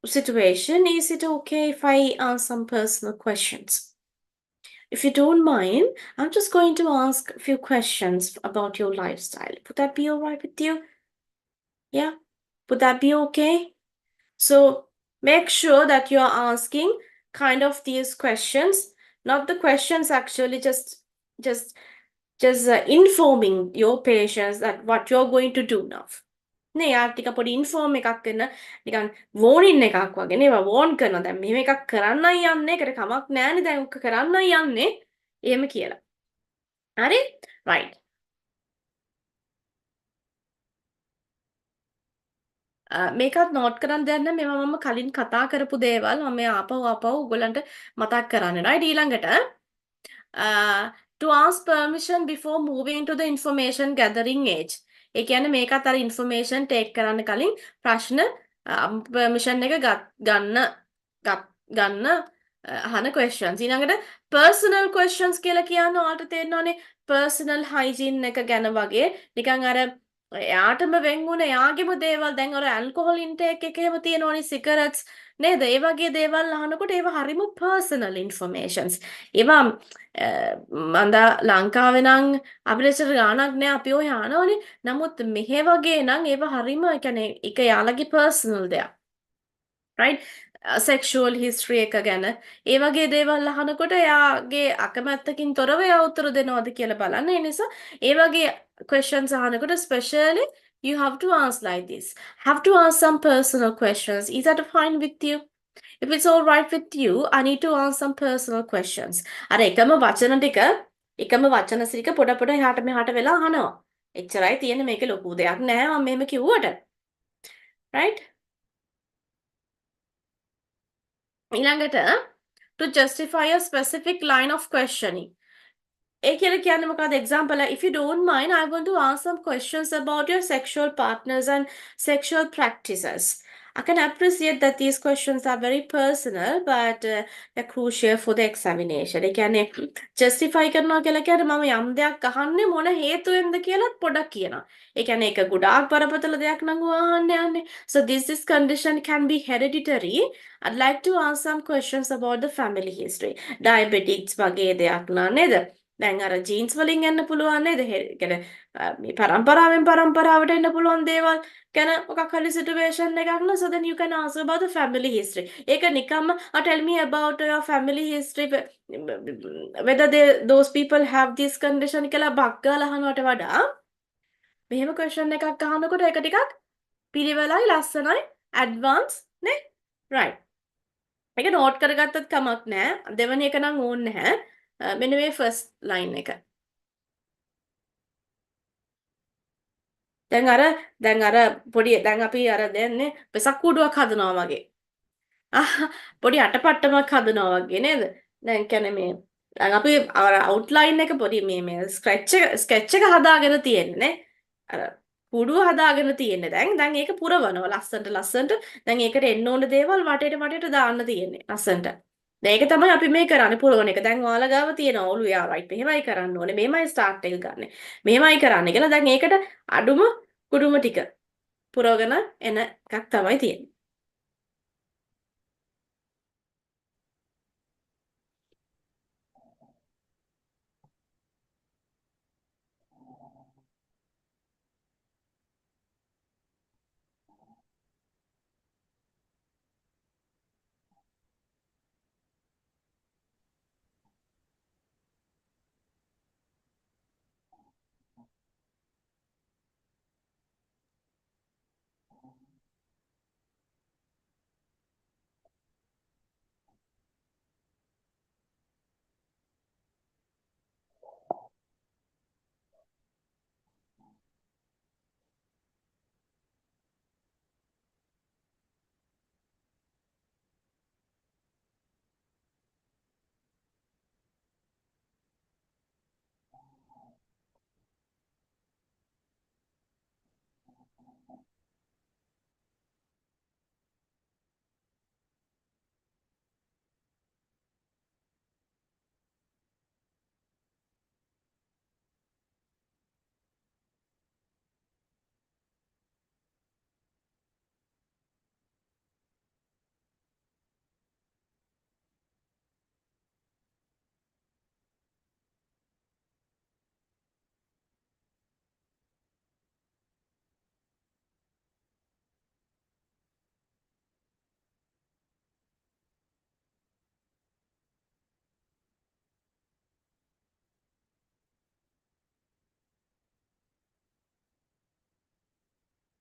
situation, is it okay if I ask some personal questions? If you don't mind, I'm just going to ask a few questions about your lifestyle. Would that be all right with you? Yeah? Would that be okay? So make sure that you're asking kind of these questions, not the questions actually, just informing your patients that what you're going to do now. නේ යා ටික පොඩි inform එකක් වෙන්න නිකන් වෝනින් එකක් වගේ නේ වෝන් කරනවා දැන් මෙහෙම එකක් කරන්නයි යන්නේ ඒකට කමක් නැහැනේ දැන් ඔක කරන්නයි යන්නේ එහෙම කියලා හරි right මේකත් නෝට් කරන් දෙන්න මේවා මම කලින් කතා කරපු දේවල් මම මේ ආපහු ඔයගොල්ලන්ට මතක් කරන්න right ඊළඟට to ask permission before moving to the information gathering age. ඒ කියන්නේ මේකත් අර information take කරන්න කලින් ප්‍රශ්න permission එක ගන්න අහන questions. ඊළඟට personal questions කියලා කියන්න ඔයාලට තේරෙනවනේ personal hygiene එක ගැන වගේ නිකන් අර එයාටම වෙන් වුණ එයාගේම දේවල් දැන් අර ඇල්කොහොල් ඉන්ටේක් එකේම තියෙනවනේ සිගරට්ස් නේද? ඒ වගේ දේවල් අහනකොට ඒවා හරිම personal informations. ඒවා මන්ද ලංකාවේ නම් අපිට ගාණක් නෑ අපි ඔය අහනවනේ. නමුත් මෙහෙ වගේ නම් ඒවා හරිම ඒ කියන්නේ ඒක යාළගේ personal දෙයක්. right sexual history එක ගැන ඒ වගේ දේවල් අහනකොට එයාගේ අකමැත්තකින් තොරව එයා උත්තර දෙනවද කියලා බලන්න. ඒ නිසා ඒ වගේ questions අහනකොට especially you have to ask like this. Have to ask some personal questions. Is that fine with you? If it's all right with you, I need to ask some personal questions. අර එකම වචන ටික පොඩ පොඩ එහාට මෙහාට වෙලා අහනවා. එච්චරයි තියෙන්නේ මේකේ ලොකු දෙයක් නැහැ මම මෙහෙම කිව්වට. right ඊළඟට to justify a specific line of questioning. ඒ කියලා කියන්නේ මොකක්ද? Example, if you don't mind, I want to ask some questions about your sexual partners and sexual practices. I can appreciate that these questions are very personal, but they're crucial for the examination. ඒ කියන්නේ justify කරනවා කියලා කියන්නේ මම යම් දෙයක් අහන්නේ මොන හේතුවෙන්ද කියලාත් පොඩක් කියනවා. ඒ කියන්නේ ඒක ගොඩාක් බරපතල දෙයක් නම් අහන්න යන්නේ. So this condition can be hereditary. I'd like to ask some questions about the family history. Diabetics වගේ දෙයක් නේද? දැන් අර ජීන්ස් වලින් එන්න පුළුවන් නේද? කියන්නේ මේ පරම්පරාවෙන් පරම්පරාවට එන්න පුළුවන් දේවල් ගැන මොකක් හරි සිටුේෂන් එකක් න so then you can ask about the family history. ඒක නිකම්ම tell me about your family history whether those people have this condition කියලා බග්ගාලා අහනවට වඩා මෙහෙම question එකක් අහනකොට ඒක ටිකක් පිළිවෙලයි ලස්සනයි advance නේ right ඒක නෝට් කරගත්තත් කමක් නැහැ දෙවෙනි එක නම් ඕනේ නැහැ මෙන්න මේ ෆස්ට් ලයින් එක. දැන් අර පොඩි දැන් අපි අර දැන්නේ වෙසක් කූඩුවක් හදනවා වගේ. පොඩි අටපට්ටමක් හදනවා වගේ නේද? දැන් කියන්නේ මේ දැන් අපි අර අවුට්ලයින් එක පොඩි මේ ස්කෙච් එක හදාගෙන තියෙන්නේ නේ. අර කූඩුව හදාගෙන තියෙන්නේ. දැන් ඒක පුරවනවා ලස්සනට. දැන් ඒකට එන්න ඕන දේවල් වටේට දාන්න තියෙන්නේ ලස්සනට. ඒක තමයි අපි මේ කරන්නේ පුරවන එක. දැන් ඔයාලා ගාව තියෙන ඔලු යා රයිට් මෙහෙමයි කරන්න ඕනේ. මෙහෙමයි ස්ටාර්ට් එක ගන්න. මෙහෙමයි කරන්න කියලා දැන් ඒකට අඩුම කුඩුම ටික පුරවගෙන එන එකක් තමයි තියෙන්නේ.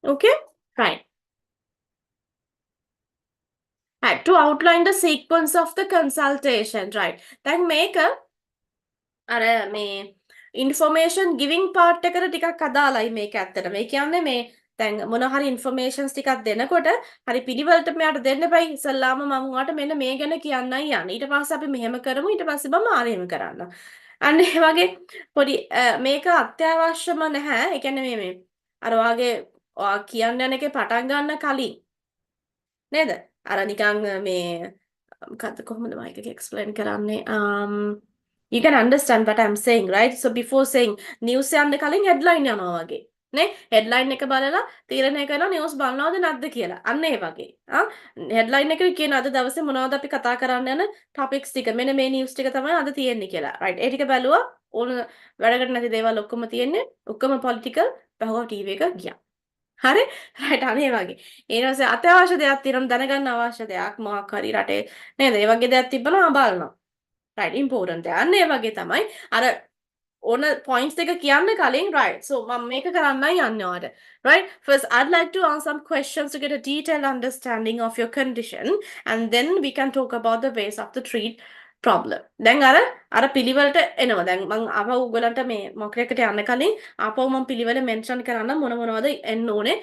Okay? Right. Right. To outline the sequence of the consultation, right? දැන් මේක අර මේ ඉන්ෆෝමේෂන් ගිවිං පාර්ට් එකට ටිකක් අදාළයි මේක ඇත්තට. මේ කියන්නේ මේ දැන් මොන හරි ඉන්ෆෝමේෂන්ස් ටිකක් දෙනකොට හරි පිළිවෙලට මෙයාට දෙන්න බෑ. ඉස්සල්ලාම මම ඔයාට මෙන්න මේ ගැන කියන්නයි යන්නේ. ඊට පස්සේ අපි මෙහෙම කරමු. ඊට පස්සේ මම ආයෙම කරන්න. අන්න ඒ වගේ පොඩි මේක අත්‍යවශ්‍යම නැහැ. ඒ කියන්නේ මේ අර ඔයාගේ ඔයා කියන්න යන එකේ පටන් ගන්න කලින් නේද? අර නිකන් මේ මොකද්ද කොහොමද මම එක එක්ස්ප්ලেইন කරන්නේ you can understand what I'm saying right so before saying news යන්න කලින් headline යනවා වගේ නේ headline එක බලලා තීරණය කරනවා news බලනවද නැද්ද කියලා අන්න ඒ වගේ headline එකේ කියන අද දවසේ මොනවද අපි කතා කරන්න යන topics ටික මෙන්න මේ news ටික තමයි අද තියෙන්නේ කියලා right ඒ ටික බැලුවා ඕන වැඩකට නැති දේවල් ඔක්කොම තියෙන්නේ ඔක්කොම political බහුව TV එක ගියා හරි රයිට් අනේ වගේ ඊට පස්සේ අත්‍යවශ්‍ය දෙයක් තියෙනවා දැනගන්න අවශ්‍ය දෙයක් මොකක් හරි රටේ නේද ඒ වගේ දෙයක් තිබ්බම බලනවා රයිට් ඉම්පෝටන්ට් එක අන්න ඒ වගේ තමයි අර ඕන points එක කියන්න කලින් right so මම මේක කරන්නයි යන්නේ ඔයාලට right first I'd like to ask some questions to get a detailed understanding of your condition and then we can talk about the ways of the treat problem දැන් අර පිළිවෙලට එනවා දැන් මම ආපහු ඔයගලන්ට මේ මොකක් එකට යන්න කලින් ආපහු මම පිළිවෙල මෙන්ෂන් කරන්න මොන මොනවද එන්න ඕනේ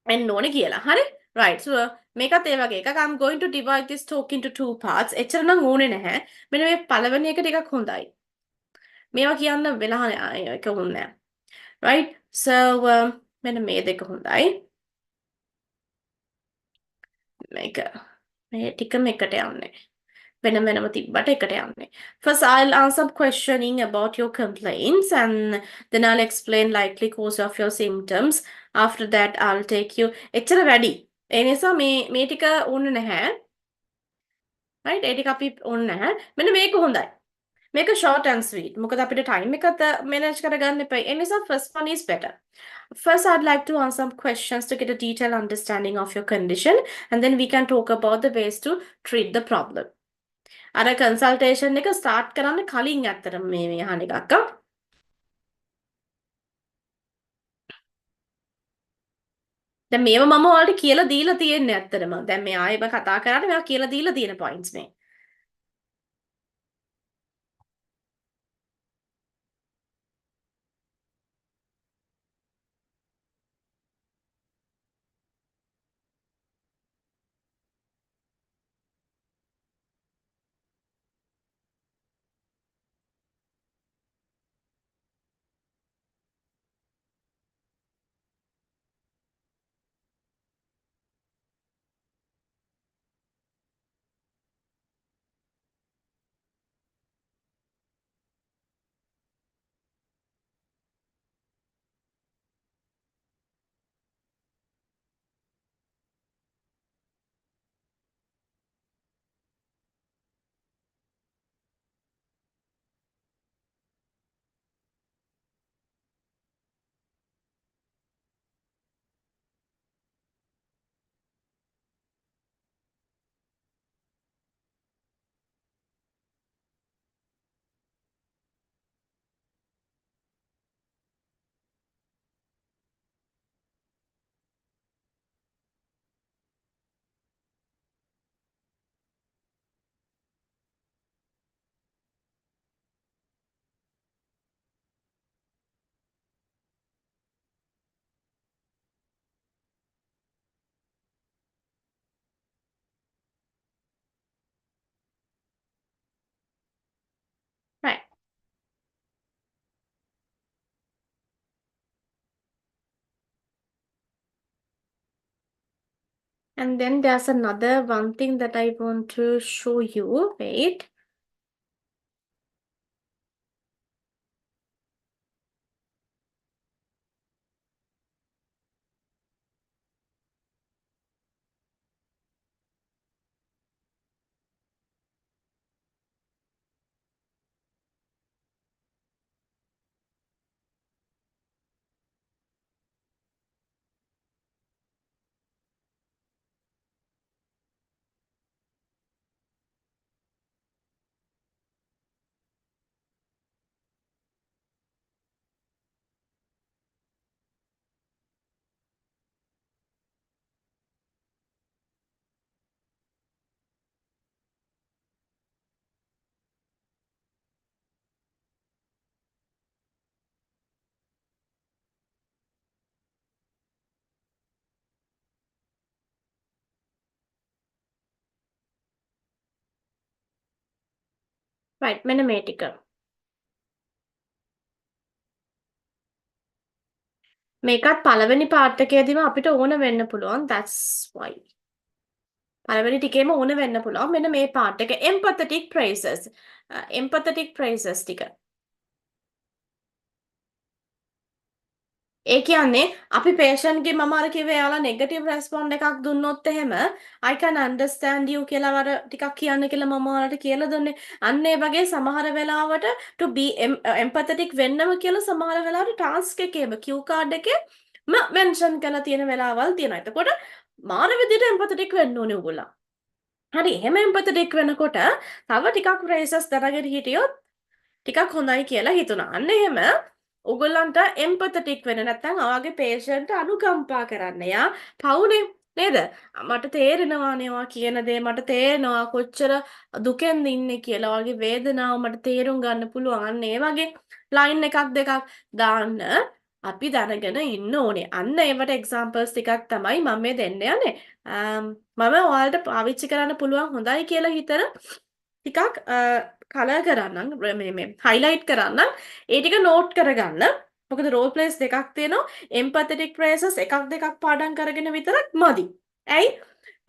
එන්න ඕනේ කියලා හරි right so මේකත් ඒ වගේ එකක් I'm going to divide this talk into two parts එච්චර නම් ඕනේ නැහැ මෙන්න මේ පළවෙනි එක ටිකක් හොඳයි මේවා කියන්න වෙලා එක හොඳ right so මෙන්න මේ දෙක හොඳයි මේක මේ ටිකම එකට යන්නේ වෙන වෙනම තිබ්බට එකට යන්නේ first I'll answer some questioning about your complaints and then I'll explain likely cause of your symptoms after that I'll take you එච්චර වැඩි ඒ නිසා මේ ටික ඕනේ නැහැ right ඒ ටික අපි ඕනේ නැහැ මෙන්න මේක හොඳයි මේක short and sweet මොකද අපිට time එකත් manage කරගන්න එපා ඒ නිසා first one is better first I'd like to answer some questions to get a detailed understanding of your condition and then we can talk about the ways to treat the problem අර consultation එක start කරන්න කලින් ඇත්තටම මේ අහන එකක් දැන් මේව මම ඔයාලට කියලා දීලා තියෙන්නේ ඇත්තටම දැන් මේ ආයෙම කතා කරාට මේවා කියලා දීලා තියෙන points මේ right and then there's another one thing that I want to show you wait right මෙන්න මේ ටික. මේකත් පළවෙනි පාර්ට් එකේදීම අපිට ඕන වෙන්න පුළුවන්. That's why. පළවෙනි ටිකේම ඕන වෙන්න පුළුවන්. මෙන්න මේ පාර්ට් එක empathetic phrases. empathetic phrases ටික. ඒ කියන්නේ අපි patient ගේ මම අර කිව්වේ එයාලා negative respond එකක් දුන්නොත් එහෙම I can understand you කියලා අර ටිකක් කියන්න කියලා මම ඔයාලට කියලා දුන්නේ. අන්න ඒ වගේ සමහර වෙලාවට to be empathetic වෙන්නම කියලා සමහර වෙලාවට task එකේම cue card එකේ mention කරලා තියෙන වෙලාවල් තියෙනවා. එතකොට මාර විදිහට empathetic වෙන්න ඕනේ ඔයගොල්ලෝ. හරි එහෙම එම්පතටික් වෙනකොට තව ටිකක් ප්‍රේසස් දැනගෙන හිටියොත් ටිකක් හොඳයි කියලා හිතුණා. අන්න එහෙම ඔයගොල්ලන්ට එම්පතටික් වෙන්න නැත්නම් ඔයාගේ පේෂන්ට් අනුකම්පා කරන්න. යා පවුනේ නේද? මට තේරෙනවානේ ඔයා කියන දේ මට තේරෙනවා කොච්චර දුකෙන්ද ඉන්නේ කියලා. ඔයාගේ වේදනාව මට තේරුම් ගන්න පුළුවන්. අන්න ඒ වගේ ලයින් එකක් දෙකක් දාන්න අපි දැනගෙන ඉන්න ඕනේ. අන්න ඒවට එක්සාම්පල්ස් ටිකක් තමයි මම මේ දෙන්න යන්නේ. මම ඔයාලට පාවිච්චි කරන්න පුළුවන් හොඳයි කියලා හිතන ටිකක් කලර් කරන්නම් මේ හයිලයිට් කරන්නම්. ඒ ටික නෝට් කරගන්න. මොකද රෝල් ප්ලේස් දෙකක් තියෙනවා. එම්පැතටික් ප්‍රේසස් එකක් දෙකක් පාඩම් කරගෙන විතරක් මදි. ඇයි?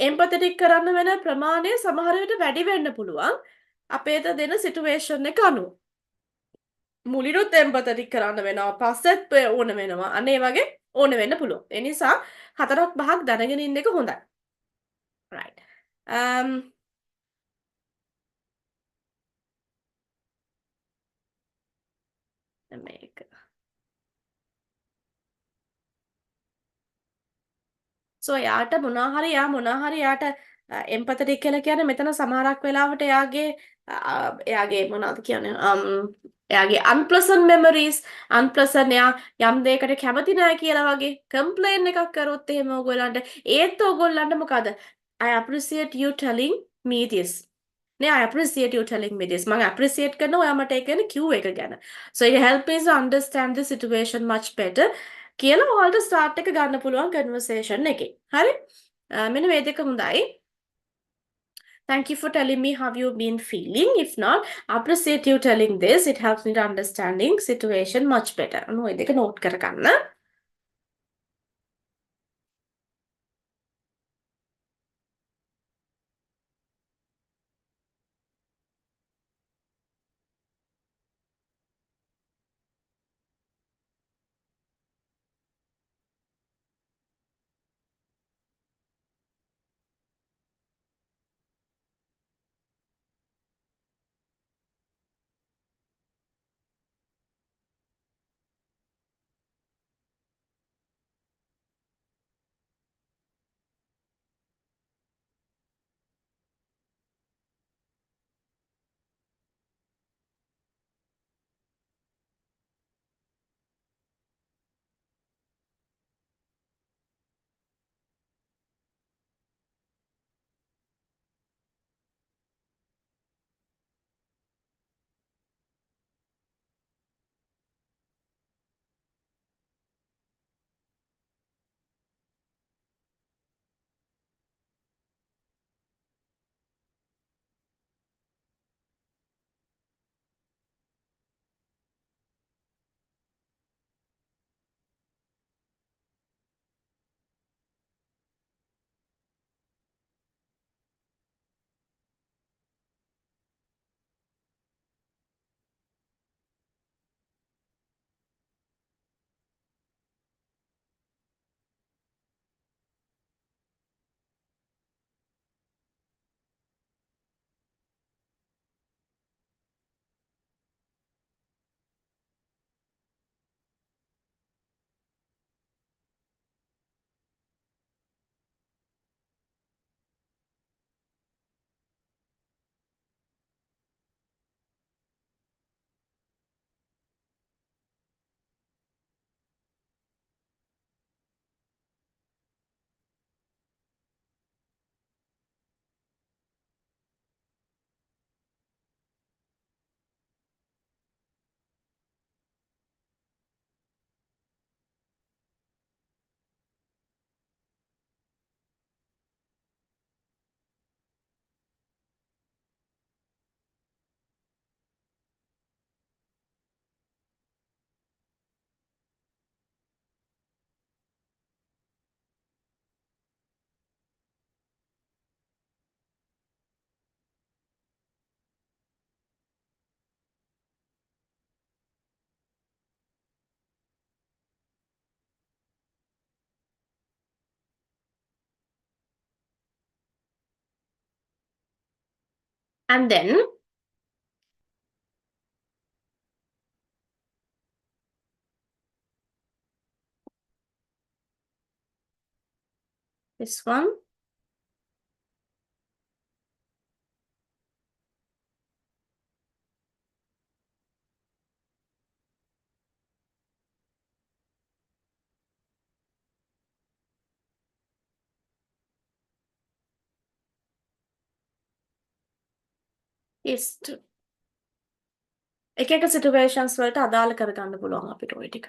එම්පැතටික් කරන්න වෙන ප්‍රමාණය සමහර විට වැඩි වෙන්න පුළුවන්. අපේට දෙන සිටුේෂන් එක අනුව. මුලිනුත් එම්පතටික් කරන්න වෙනවා පස්සෙත් ඕන වෙනවා අන්න ඒ වගේ ඕන වෙන්න පුළුවන් ඒ නිසා හතරක් පහක් දැනගෙන ඉන්න එක හොඳයි right මේක සෝ යාට මොනාහරි යාට එම්පතටික් කියලා කියන්නේ මෙතන සමහරක් වෙලාවට එයාගේ මොනවද කියන්නේ එයාගේ අන්ප්ලසන් මෙමරීස් අන්ප්ලසන් එයා යම් දෙයකට කැමති නැහැ කියලා වගේ කම්ප්ලේන් එකක් කරොත් එහෙම ඕගොල්ලන්ට ඒත් ඕගොල්ලන්ට මොකද I appreciate you telling me this නේ I appreciate you telling me this මම appreciate කරනවා ඔයා මට ඒ කියන්නේ Q එක ගැන so it help me to understand the situation much better කියලා ඔයාලට ස්ටාර්ට් එක ගන්න පුළුවන් කන්වර්සේෂන් එකේ. හරි? මෙන්න මේ දෙක හොඳයි. Thank you for telling me how you've been feeling. If not, appreciate you telling this. It helps me to understanding situation much better. ඔන්න ඔය දෙක නෝට් කරගන්න. And then this one. Is to එක එක සිටුවේෂන්ස් වලට අදාළ කරගන්න පුළුවන් අපිට ওই ටික.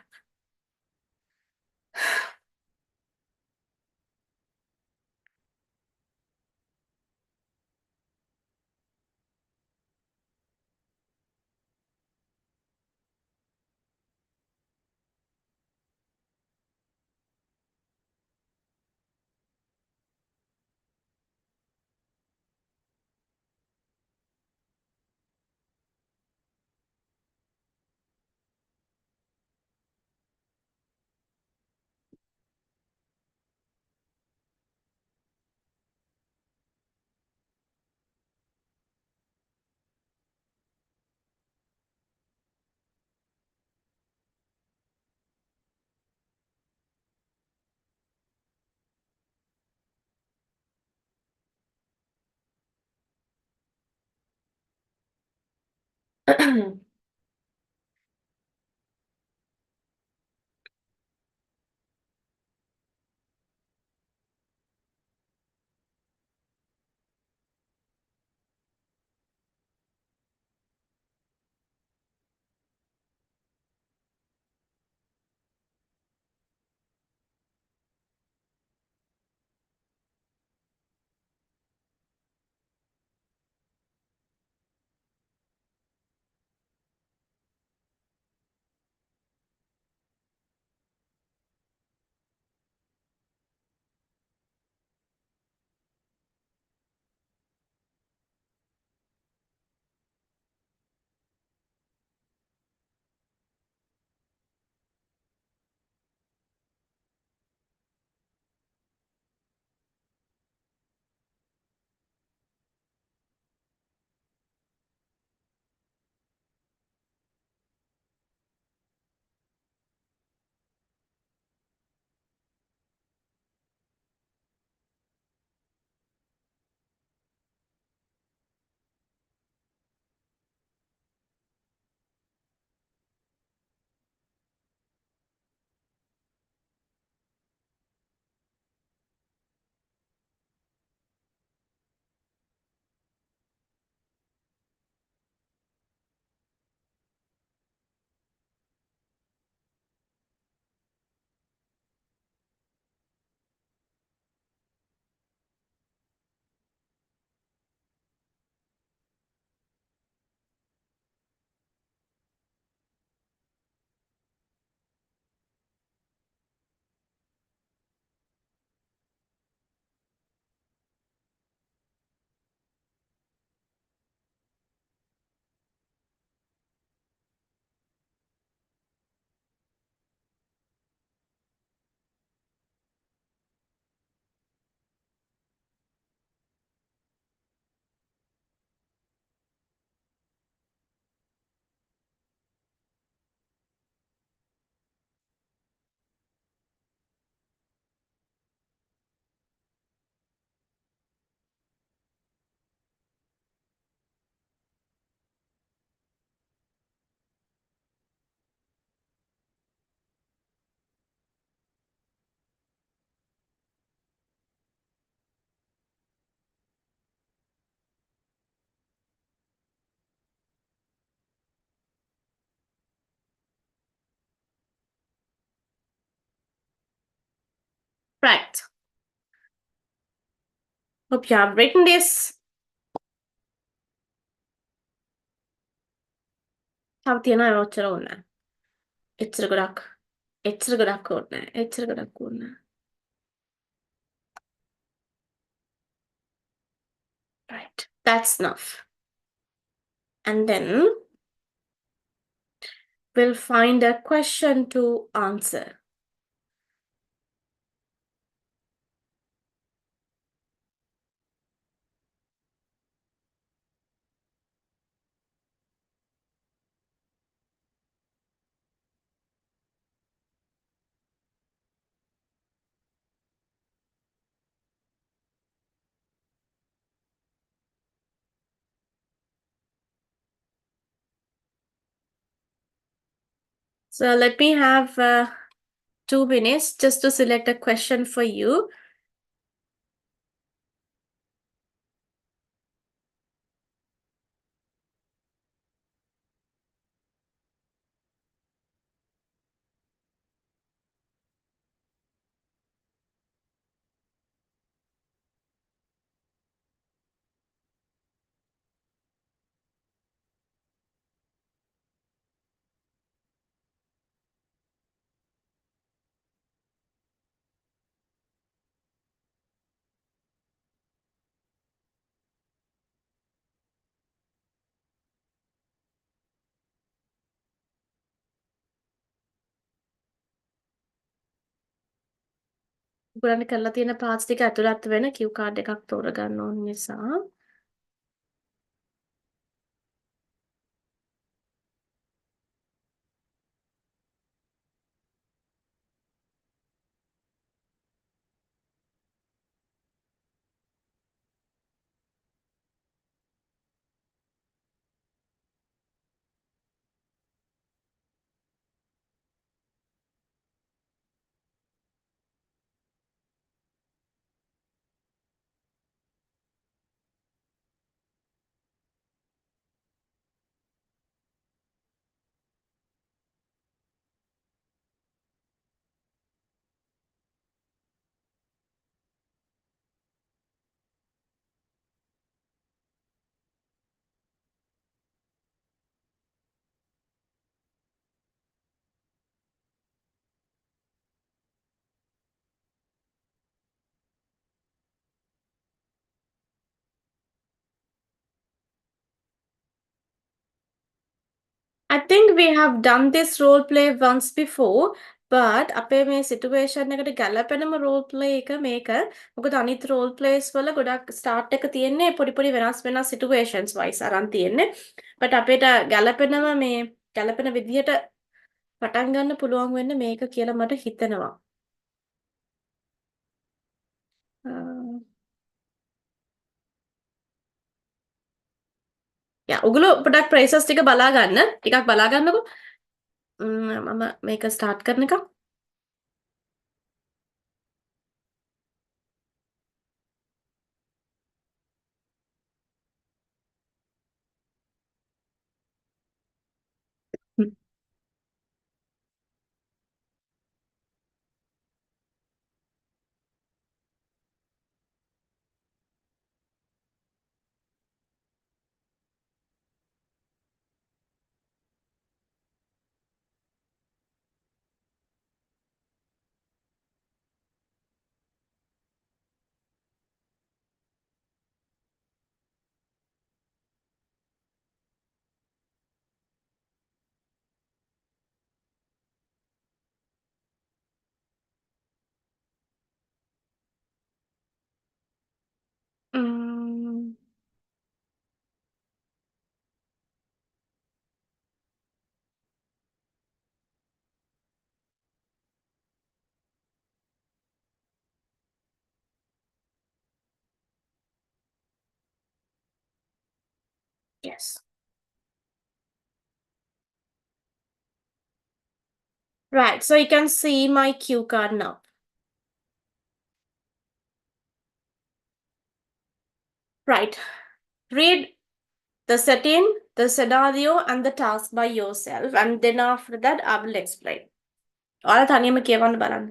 Right. Hope you have written this. තව තියෙනවා ඔච්චර ඕනේ. එච්චර ගොඩක්. එච්චර ගොඩක් ඕනේ. එච්චර ගොඩක් ඕනේ. Right. That's enough. And then we'll find a question to answer. So let me have 2 minutes just to select a question for you. ඔයගොල්ලන්ට කරලා තියෙන පාර්ට්ස් ටික ඇතුළත් වෙන cue card එකක් තෝරගන්න ඕන නිසා. I think we have done this role play once before, but අපේ මේ situation එකට ගැලපෙනම role play එක මේක. මොකද අනිත් role plays වල ගොඩක් start එක තියෙන්නේ පොඩි පොඩි වෙනස් situations wise අරන් තියෙන්නේ. but අපිට ගැලපෙන විදිහට පටන් ගන්න පුළුවන් වෙන්නේ මේක කියලා මට හිතෙනවා. ඔගොල්ලෝ පොඩක් prices ටික බලා ගන්න. ටිකක් බලා ගන්නකෝ. මම මේක start කරන එක. Mm, yes. Right, so you can see my cue card now. Right, read the setting, the scenario, and the task by yourself, and then after that, I will explain. ඔයාලා තනියම කියවන්න බලන්න.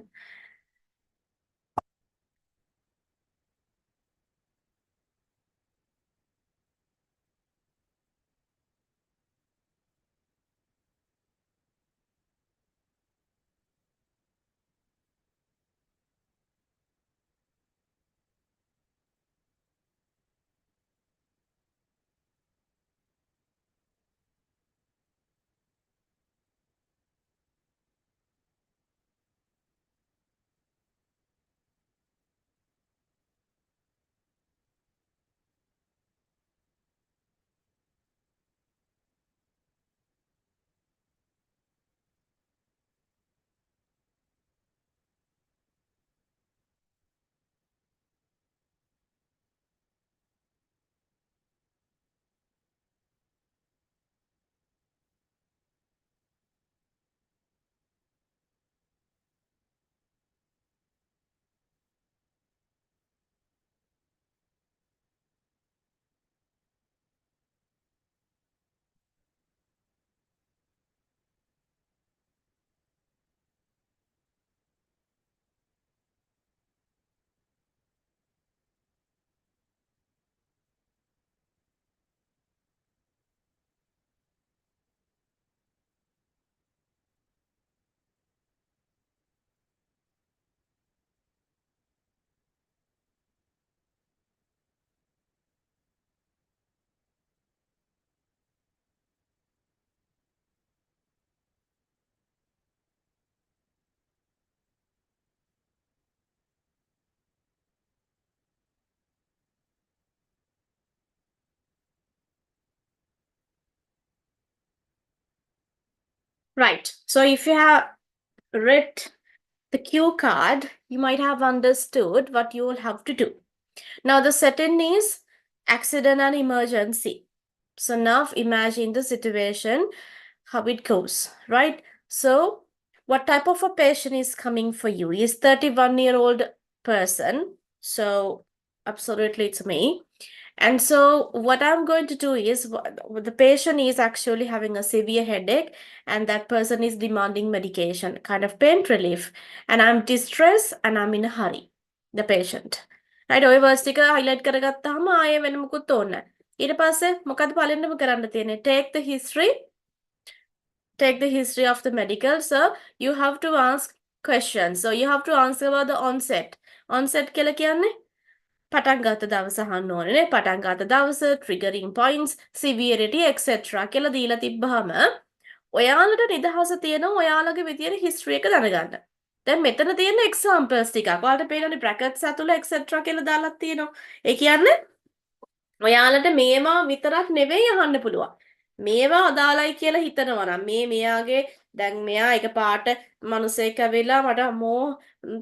Right. So if you have read the cue card, you might have understood what you will have to do. Now the setting is accident and emergency. So now imagine the situation, how it goes, right? So what type of a patient is coming for you? Is 31-year-old person. So absolutely it's me. And so what I'm going to do is the patient is actually having a severe headache and that person is demanding medication, kind of pain relief. And I'm distressed and I'm in a hurry, the patient. Right, ඔය worse ටික highlight කරගත්තාම ආයෙ වෙන මොකුත් ඕනේ නැහැ. ඊට පස්සේ මොකද පළවෙනිම කරන්න තියෙන්නේ? Take the history of the medical. So you have to ask questions. So you have to answer about the onset. Onset කියලා කියන්නේ පටන් ගත්ත දවස අහන්න ඕනේ. පටන් ගත්ත දවස, triggering points, severity etc. කියලා දීලා තිබ්බහම ඔයාලට නිදහස තියෙනවා ඔයාලගේ විදියට history එක දැනගන්න. දැන් මෙතන තියෙන examples ටිකක්. ඔයාලට පේනවනේ brackets ඇතුළේ etc. කියලා දාලා තියෙනවා. ඒ කියන්නේ ඔයාලට මේවා විතරක් නෙවෙයි අහන්න පුළුවන්. මේවා අදාළයි කියලා හිතනවා නම් මෙයාගේ දැන් මෙයා එකපාරට මිනිසෙක් ඇවිල්ලා මට අම්මෝ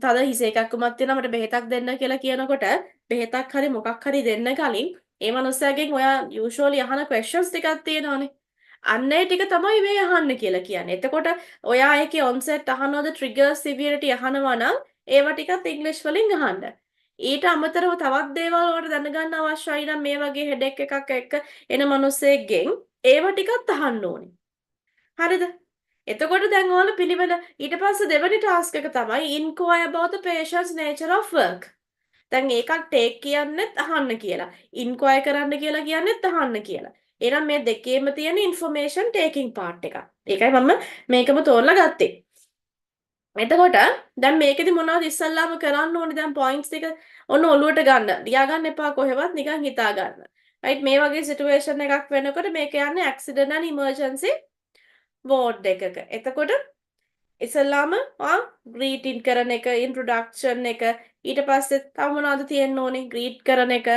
තද හිස එකක් උමක් තියෙනවා මට බෙහෙතක් දෙන්න කියලා කියනකොට බෙහෙතක් හරි මොකක් හරි දෙන්න කලින් ඒ මිනිස්සයාගෙන් ඔයා usually අහන questions ටිකක් තියෙනවානේ. අන්න ඒ ටික තමයි මේ අහන්න කියලා කියන්නේ. එතකොට ඔයා ඒකේ onset අහනවද trigger severity අහනවා නම් ඒවා ටිකත් English වලින් අහන්න. ඊට අමතරව තවත් දේවල් වලට දැනගන්න අවශ්‍යයි නම් මේ වගේ හෙඩෙක් එකක් එක්ක එන මිනිස්සෙක්ගෙන් ඒව ටිකක් අහන්න ඕනේ. හරිද? එතකොට දැන් ඔයාලා පිළිවෙල ඊට පස්සේ දෙවෙනි ටාස්ක් එක තමයි inquire about the patient's nature of work. දැන් ඒකක් take කියන්නෙත් අහන්න කියලා. inquire කරන්න කියලා කියන්නෙත් අහන්න කියලා. එහෙනම් මේ දෙකේම තියෙන information taking part එක. ඒකයි මම මේකම තෝරලා ගත්තේ. එතකොට දැන් මේකෙදි මොනවද ඉස්සල්ලාම කරන්න ඕනේ දැන් points ටික ඔන්න ඔලුවට ගන්න. ලියා ගන්න එපා කොහෙවත් නිකන් හිතා ගන්න. right මේ වගේ situation එකක් වෙනකොට මේක යන්නේ accident and emergency ward එකක. එතකොට ඉස්සල්ලාම greeting කරන එක, introduction එක, ඊට පස්සේ තව මොනවද තියෙන්න ඕනේ? greet කරන එක,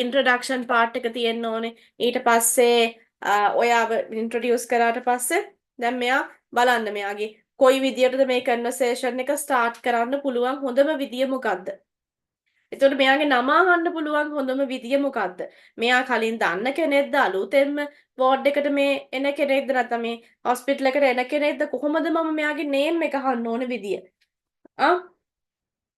introduction part එක තියෙන්න ඕනේ. ඊට පස්සේ ඔයාව introduce කරාට පස්සේ දැන් මෙයා බලන්න මෙයාගේ කොයි විදියටද මේ කන්වර්සේෂන් එක ස්ටාර්ට් කරන්න පුළුවන් හොඳම විදිය මොකක්ද? එතකොට මෙයාගේ නම අහන්න පුළුවන් හොඳම විදිය මොකක්ද? මෙයා කලින් දන්න කෙනෙක්ද අලුතෙන්ම වෝඩ් එකට මේ එන කෙනෙක්ද නැත්නම් මේ හොස්පිටල් එකට එන කෙනෙක්ද කොහොමද මම මෙයාගේ නේම් එක අහන්න ඕන විදිය?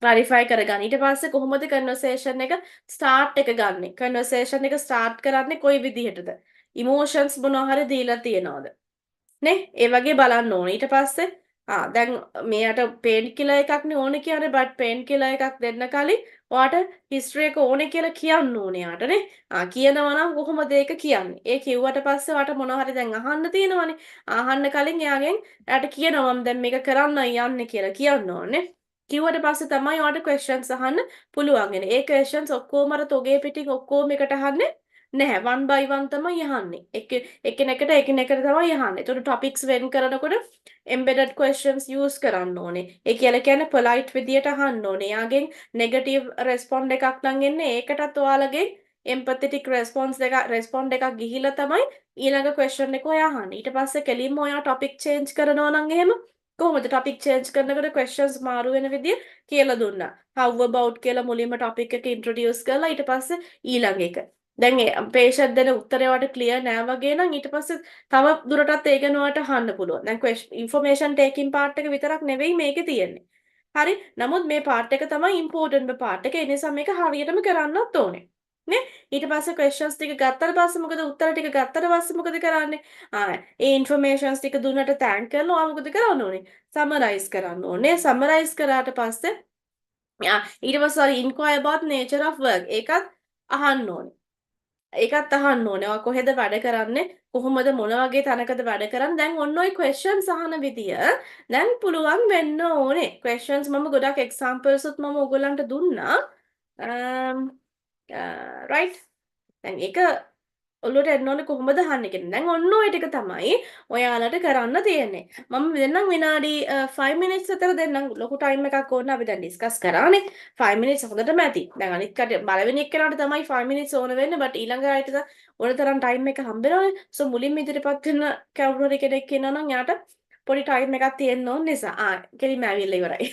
ක්ලැරිෆයි කරගන්න. ඊට පස්සේ කොහොමද කන්වර්සේෂන් එක ස්ටාර්ට් එක ගන්නෙ? කන්වර්සේෂන් එක ස්ටාර්ට් කරන්නේ කොයි විදිහටද? ඉමෝෂන්ස් මොනවා හරි දීලා තියනවද? නේ? ඒ වගේ බලන්න ඕනේ. ඊට පස්සේ දැන් මෙයාට පේන් කිලර් එකක්නේ ඕනේ කියන්නේ බට් පේන් කිලර් එකක් දෙන්න කලින් ඔයාට හිස්ටරි එක ඕනේ කියලා කියන්න ඕනේ යාටනේ. කියනවා නම් කොහොමද ඒක කියන්නේ? ඒ කිව්වට පස්සේ ඔයාට මොනවා හරි දැන් අහන්න තියෙනවනේ. අහන්න කලින් එයාගෙන් එයාට කියනවා මම දැන් මේක කරන්නයි යන්නේ කියලා කියන්න ඕනේ. කිව්වට පස්සේ තමයි ඔයාට questions අහන්න පුළුවන් වෙන්නේ. ඒ questions ඔක්කොම අර තොගේ පිටින් ඔක්කොම එකට අහන්නේ නැහැ. one by one තමයි අහන්නේ. එකිනෙකට තමයි අහන්නේ. ඒතකොට topics වෙන් කරනකොට embedded questions use කරන්න ඕනේ. ඒ කියලා කියන්නේ polite විදියට අහන්න ඕනේ. යාගෙන් negative respond එකක් නම් එන්නේ ඒකටත් ඔයාලගේ empathetic respond එකක් ගිහිලා තමයි ඊළඟ question එක ඔයා අහන්නේ. ඊට පස්සේ කෙලින්ම ඔයා topic change කරනවා නම් එහෙම කොහොමද topic change කරනකොට questions මාරු වෙන විදිය කියලා දුන්නා. How about කියලා මුලින්ම topic එක introduce කරලා ඊට පස්සේ ඊළඟ එක. දැන් patient දෙන උත්තරේ වට clear නෑ වගේ නම් ඊට පස්සේ තව දුරටත් ඒක නෝට අහන්න පුළුවන්. දැන් information taking part එක විතරක් නෙවෙයි මේකේ තියෙන්නේ. හරි. නමුත් මේ part එක තමයි important part එක. ඒ නිසා මේක හරියටම කරන්නත් ඕනේ. නේ? ඊට පස්සේ questions ටික ගත්තට පස්සේ මොකද උත්තර ටික ගත්තට පස්සේ මොකද කරන්නේ? ඒ informations ටික දුන්නට thank කරලා ඔයා මොකද කරන්න ඕනේ? summarize කරන්න ඕනේ. summarize කරාට පස්සේ ඊට පස්සේ inquire about nature of work ඒකත් අහන්න ඕනේ. ඒකත් අහන්න ඕනේ. ඔයා කොහෙද වැඩ කරන්නේ? කොහොමද මොන වගේ තැනකද වැඩ කරන්නේ? දැන් ඔන්න ඔය questions අහන විදිය දැන් පුළුවන් වෙන්න ඕනේ. questions මම ගොඩක් examples උත් මම ඔයගොල්ලන්ට දුන්නා. right. දැන් ඒක ඔලුවට එන්න ඕනේ කොහොමද අහන්නේ කියලා. දැන් ඔන්න ඔය ටික තමයි ඔයාලට කරන්න තියෙන්නේ. මම දෙන්නම් විනාඩි 5 minutes විතර දෙන්නම්. ලොකු ටයිම් එකක් ඕන අපි දැන් ඩිස්කස් කරානේ. 5 minutes හොඳටම ඇති. දැන් අනිත් කට බලවෙනි එක්කෙනාට තමයි 5 minutes ඕන වෙන්නේ. බට් ඊළඟ අයට ඕන තරම් ටයිම් එක හම්බෙනවනේ. සෝ මුලින්ම ඉදිරිපත් වෙන කවුරු හරි කෙනෙක් ඉන්නවා නම් යාට පොඩි ටයිම් එකක් තියෙන්න ඕන නිසා. කෙලින්ම ඇවිල්ලා ඉවරයි.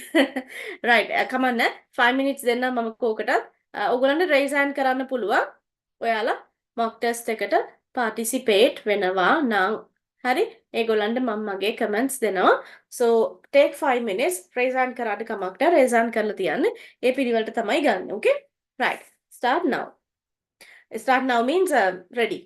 රයිට්. කමන්න 5 minutes දෙන්නම් මම කෝකටත්. ඔයගොල්ලන්ට රේස් හෑන්ඩ් කරන්න පුළුවන්. ඔයාලා මොක් ටෙස්ට් එකට පාටිසිපේට් වෙනවා නම් හරි ඒගොල්ලන්ට මම මගේ කමෙන්ට්ස් දෙනවා so take 5 minutes raise hand කරාට කමක් නැහැ raise hand කරලා තියන්න ඒ පිළිවෙලට තමයි ගන්න okay right start now means ready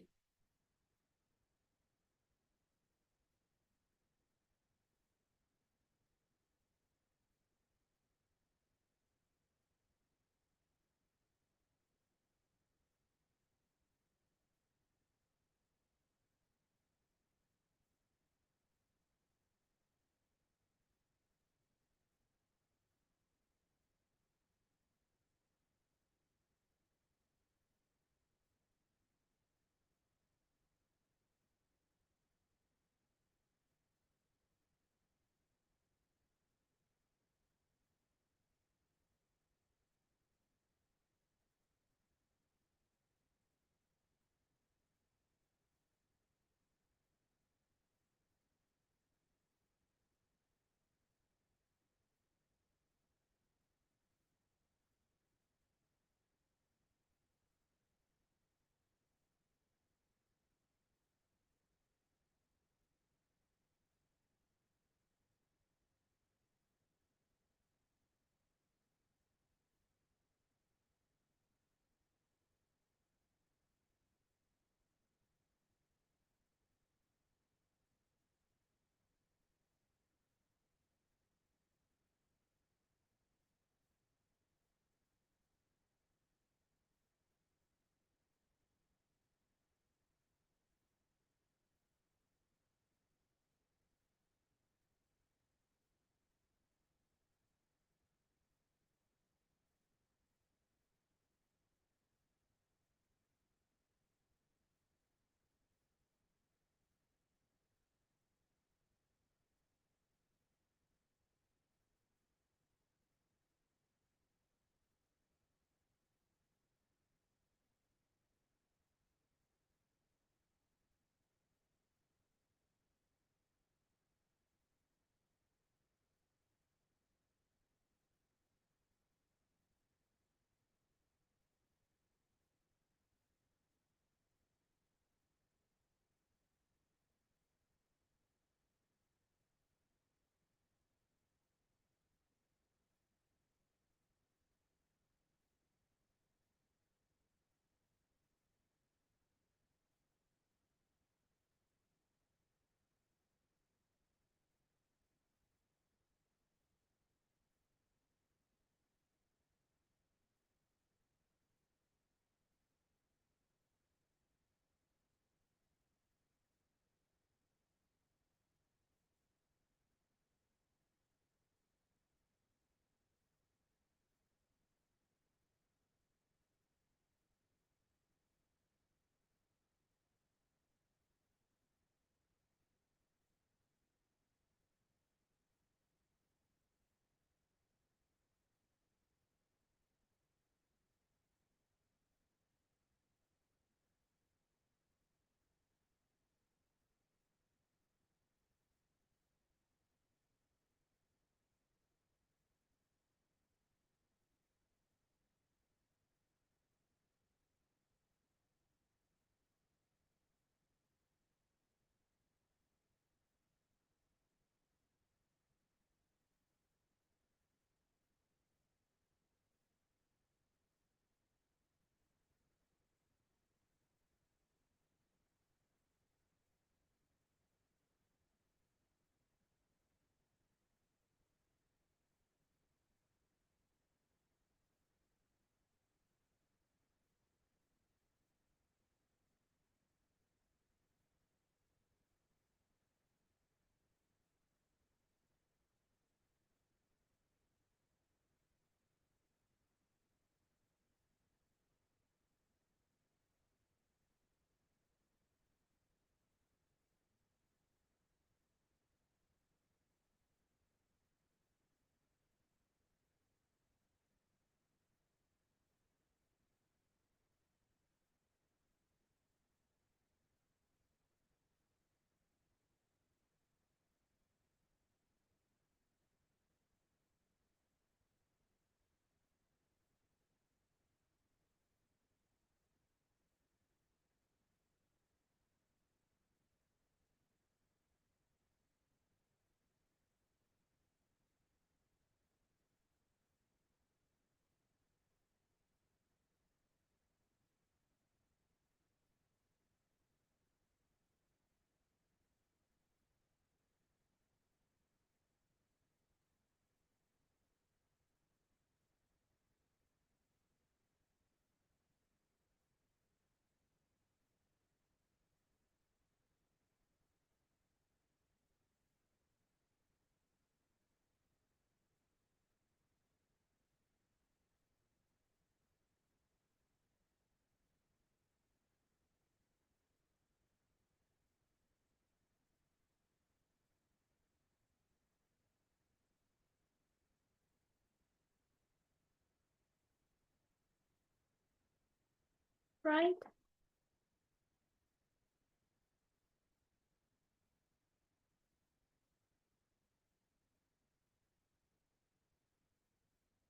right?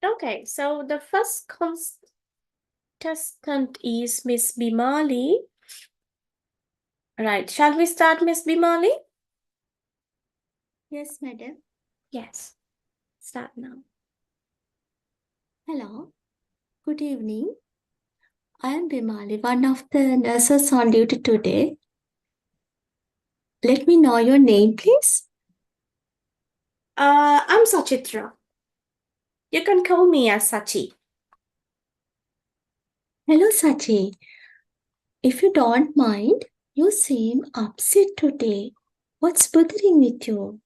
Okay, so the first contestant is Miss Bimali. Right, shall we start, Miss Bimali? Yes, madam. Yes, start now. Hello. Good evening. I am Bimali, one of the nurses on duty today. Let me know your name, please. I'm Sachitra. You can call me as Sachi. Hello, Sachi. If you don't mind, you seem upset today. What's bothering with you?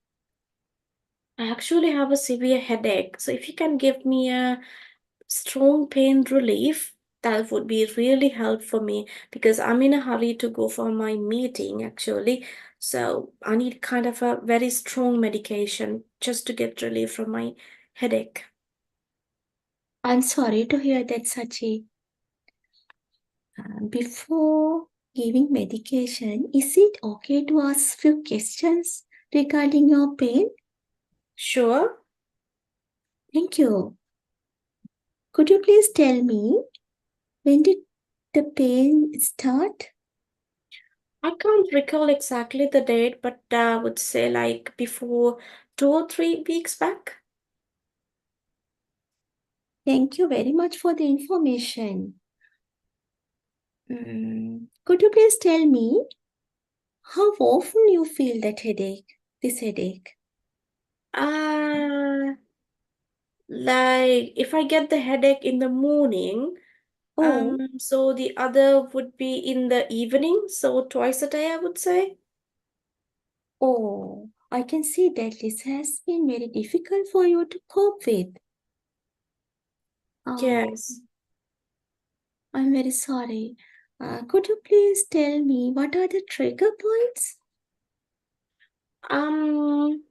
I actually have a severe headache, so if you can give me a strong pain relief, that would be really help for me because I'm in a hurry to go for my meeting actually. So I need kind of a very strong medication just to get relief from my headache. I'm sorry to hear that, Sachi. Before giving medication, is it okay to ask few questions regarding your pain? Sure. Thank you. Could you please tell me when did the pain start? I can't recall exactly the date, but I would say like before 2 or 3 weeks back. Thank you very much for the information. Could you please tell me how often you feel that headache, this headache? Uh, like if I get the headache in the morning, Oh, so the other would be in the evening, so twice a day, I would say. oh, I can see that this has been very difficult for you to cope with. Uh, Yes. I'm very sorry. Could you please tell me what are the trigger points? Um,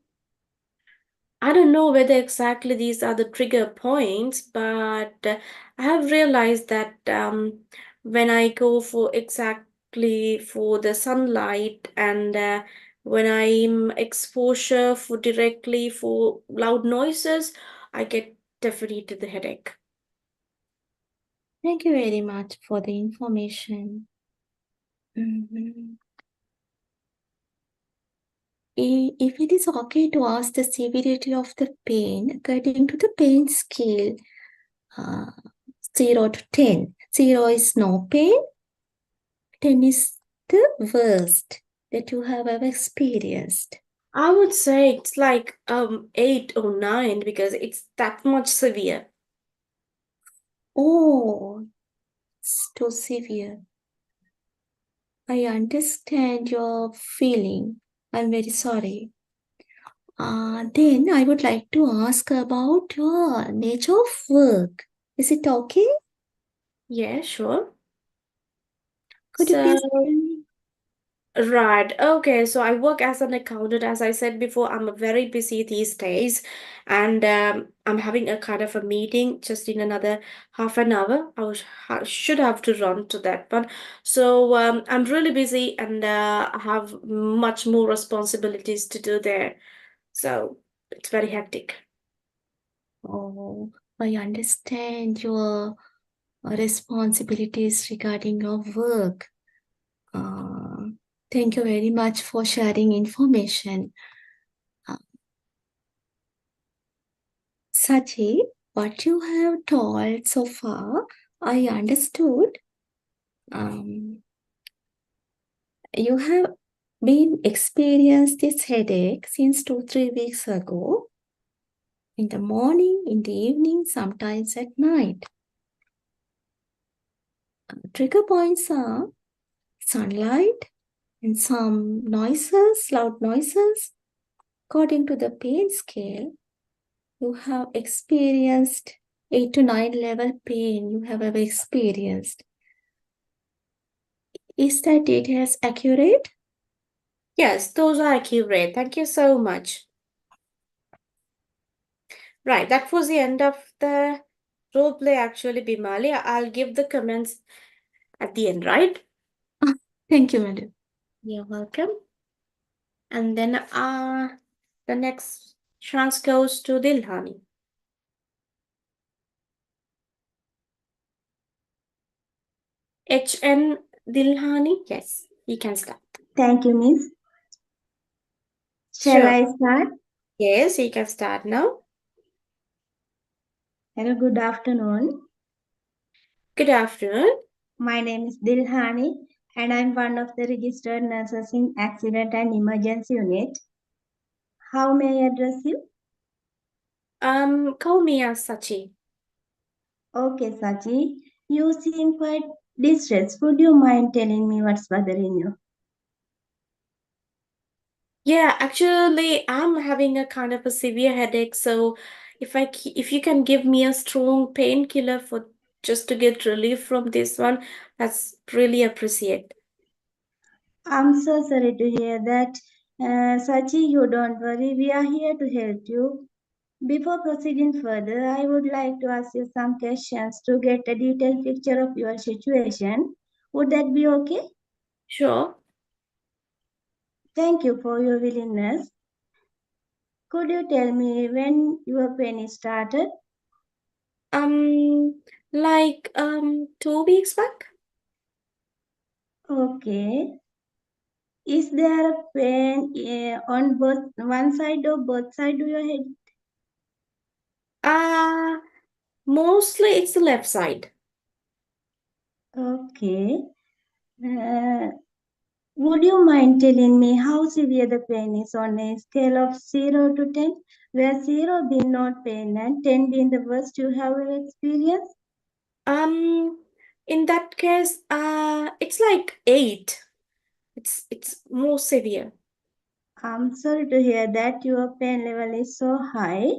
I don't know whether exactly these are the trigger points, but I have realized that when I go for exactly for the sunlight and when I'm exposure for directly for loud noises, I get definitely the headache. Thank you very much for the information. Mhm. If it is okay to ask the severity of the pain according to the pain scale, uh, 0 to 10. 0 is no pain, 10 is the worst that you have ever experienced. I would say it's like 8 or 9 because it's that much severe. Oh, it's too severe. I understand your feeling. I'm very sorry. Then I would like to ask about your nature of work. Is it okay? Yeah, sure. Could you So please tell me? right. Okay. So I work as an accountant. As I said before, I'm very busy these days, and I'm having a kind of a meeting just in another half an hour. Should have to run to that one. So I'm really busy, and I have much more responsibilities to do there. So it's very hectic. Oh, I understand your responsibilities regarding your work. Uh, Thank you very much for sharing information. Uh, Sachi, what you have told so far, I understood. Um, you have been experienced this headache since 2, 3 weeks ago, in the morning, in the evening, sometimes at night. Trigger points are sunlight and some noises, loud noises. According to the pain scale, you have experienced 8 to 9 level pain you have ever experienced. Is that data accurate? Yes, those are accurate. Thank you so much. Right, that was the end of the role play actually, Bimali. I'll give the comments at the end, right? Thank you, madam. You're welcome. And then the next chance goes to Dilhani. HN Dilhani, yes, you can start. Thank you, Miss. Shall Sure. I start? Yes, you can start now. Hello, good afternoon. Good afternoon. My name is Dilhani, and I'm one of the registered nurses in Accident and Emergency Unit. How may I address you? Call me as Sachi. Okay, Sachi. You seem quite distressed. Would you mind telling me what's bothering you? Yeah, actually, I'm having a kind of a severe headache. So, if you can give me a strong painkiller for just to get relief from this one, that's really appreciate. I'm so sorry to hear that. Sachi, you don't worry. We are here to help you. Before proceeding further, I would like to ask you some questions to get a detailed picture of your situation. Would that be okay? Sure. Thank you for your willingness. Could you tell me when your pain started? Um, like 2 weeks back. Okay. Is there a pain on both one side or both sides of your head? Uh, Mostly it's the left side. Okay. Uh, would you mind telling me how severe the pain is on a scale of 0 to 10, where 0 being not pain and 10 being the worst you have ever experienced? In that case, it's like 8. It's more severe. I'm sorry to hear that your pain level is so high.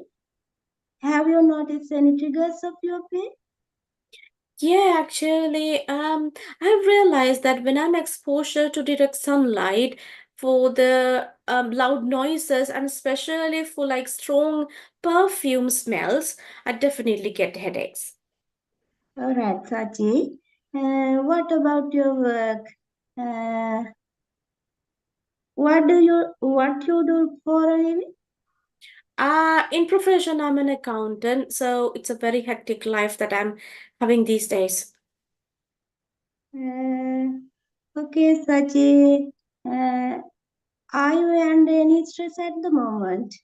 Have you noticed any triggers of your pain? Yeah, actually, I've realized that when I'm exposure to direct sunlight for the loud noises and especially for like strong perfume smells, I definitely get headaches. All right, Sachi. What about your work? Uh, what you do for a living? In profession, I'm an accountant, so it's a very hectic life that I'm having these days. Okay, Sachi. Are you under any stress at the moment?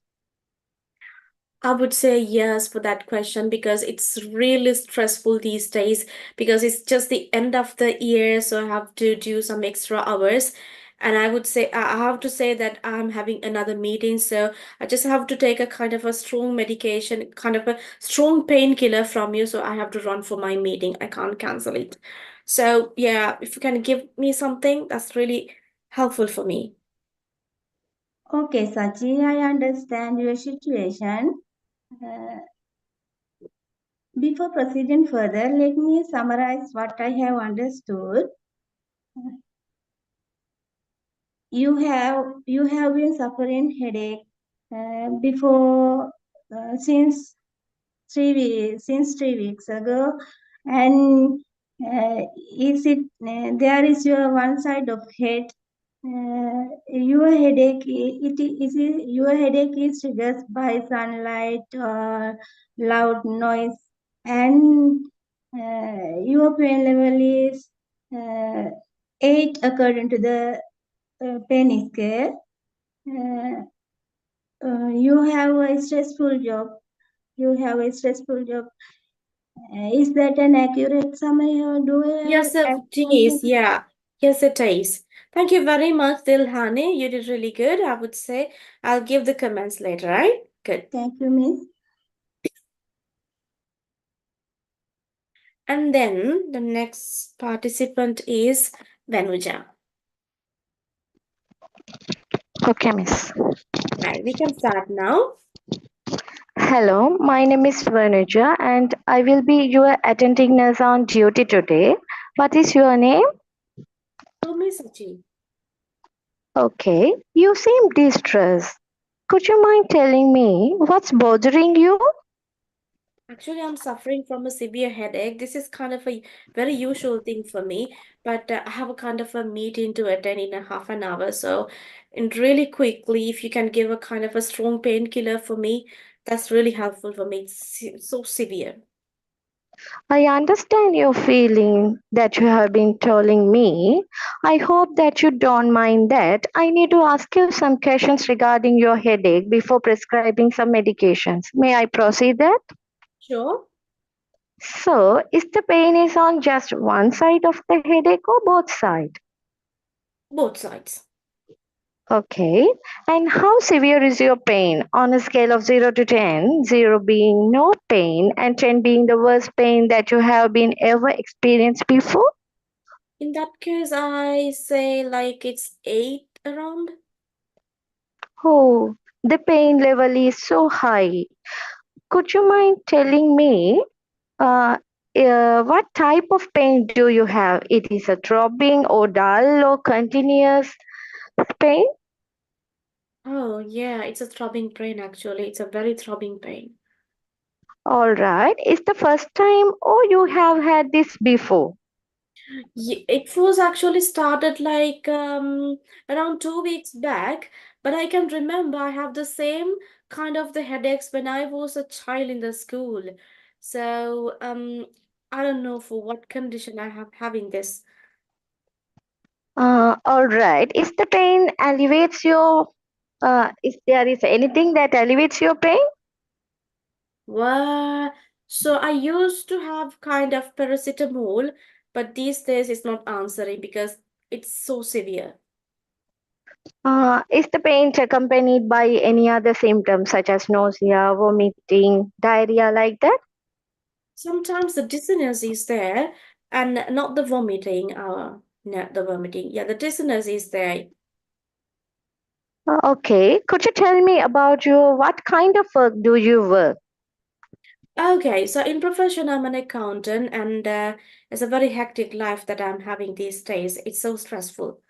I would say yes for that question because it's really stressful these days because it's just the end of the year, so I have to do some extra hours. And I would say, I have to say that I'm having another meeting, so I just have to take a kind of a strong medication, kind of a strong painkiller from you, so I have to run for my meeting. I can't cancel it. So, yeah, if you can give me something, that's really helpful for me. Okay, Sachi, I understand your situation. Uh, before proceeding further, let me summarize what I have understood. You have been suffering headache before since 3 weeks ago, and is it there is your one side of head. Your headache your headache is triggered by sunlight or loud noise, and your pain level is 8 according to the pain scale. Uh, you have a stressful job. You have a stressful job. Is that an accurate summary or do Yes, it I is. Yeah. Yes, it is. Thank you very much, Dilhani. You did really good. I would say I'll give the comments later, right? Good. Thank you, Miss. And then the next participant is Venuja. Okay, Miss. Right, we can start now. Hello, my name is Vanuja and I will be your attending nurse on duty today. What is your name? Tomi Sachi. Okay, you seem distressed. Could you mind telling me what's bothering you? Actually, I'm suffering from a severe headache. This is kind of a very usual thing for me, but I have a kind of a meeting to attend in a half an hour. So, and really quickly, if you can give a kind of a strong painkiller for me, that's really helpful for me. It's so severe. I understand your feeling that you have been telling me. I hope that you don't mind that. I need to ask you some questions regarding your headache before prescribing some medications. May I proceed that? Sure. So, is the pain is on just one side of the headache or both sides? Both sides. Okay. And how severe is your pain on a scale of 0 to 10? 0 being no pain and 10 being the worst pain that you have been ever experienced before? In that case, I say like it's 8 around. Oh, the pain level is so high. Could you mind telling me uh, what type of pain do you have? It is a throbbing or dull or continuous pain? Oh, yeah, it's a throbbing pain actually. It's a very throbbing pain. All right. Is the first time or you have had this before? It was actually started like around 2 weeks back, but I can remember I have the same kind of the headaches when I was a child in the school. So I don't know for what condition I have having this. All right. Is the pain alleviates your if there is anything that alleviates your pain? Well, so I used to have kind of paracetamol, but these days it's not answering because it's so severe. Is the pain accompanied by any other symptoms such as nausea, vomiting, diarrhea like that? Sometimes the dizziness is there and not the vomiting, not the vomiting. Yeah, the dizziness is there. Okay. Could you tell me about your what kind of work do you work? Okay, so in profession, I'm an accountant, and it's a very hectic life that I'm having these days. It's so stressful.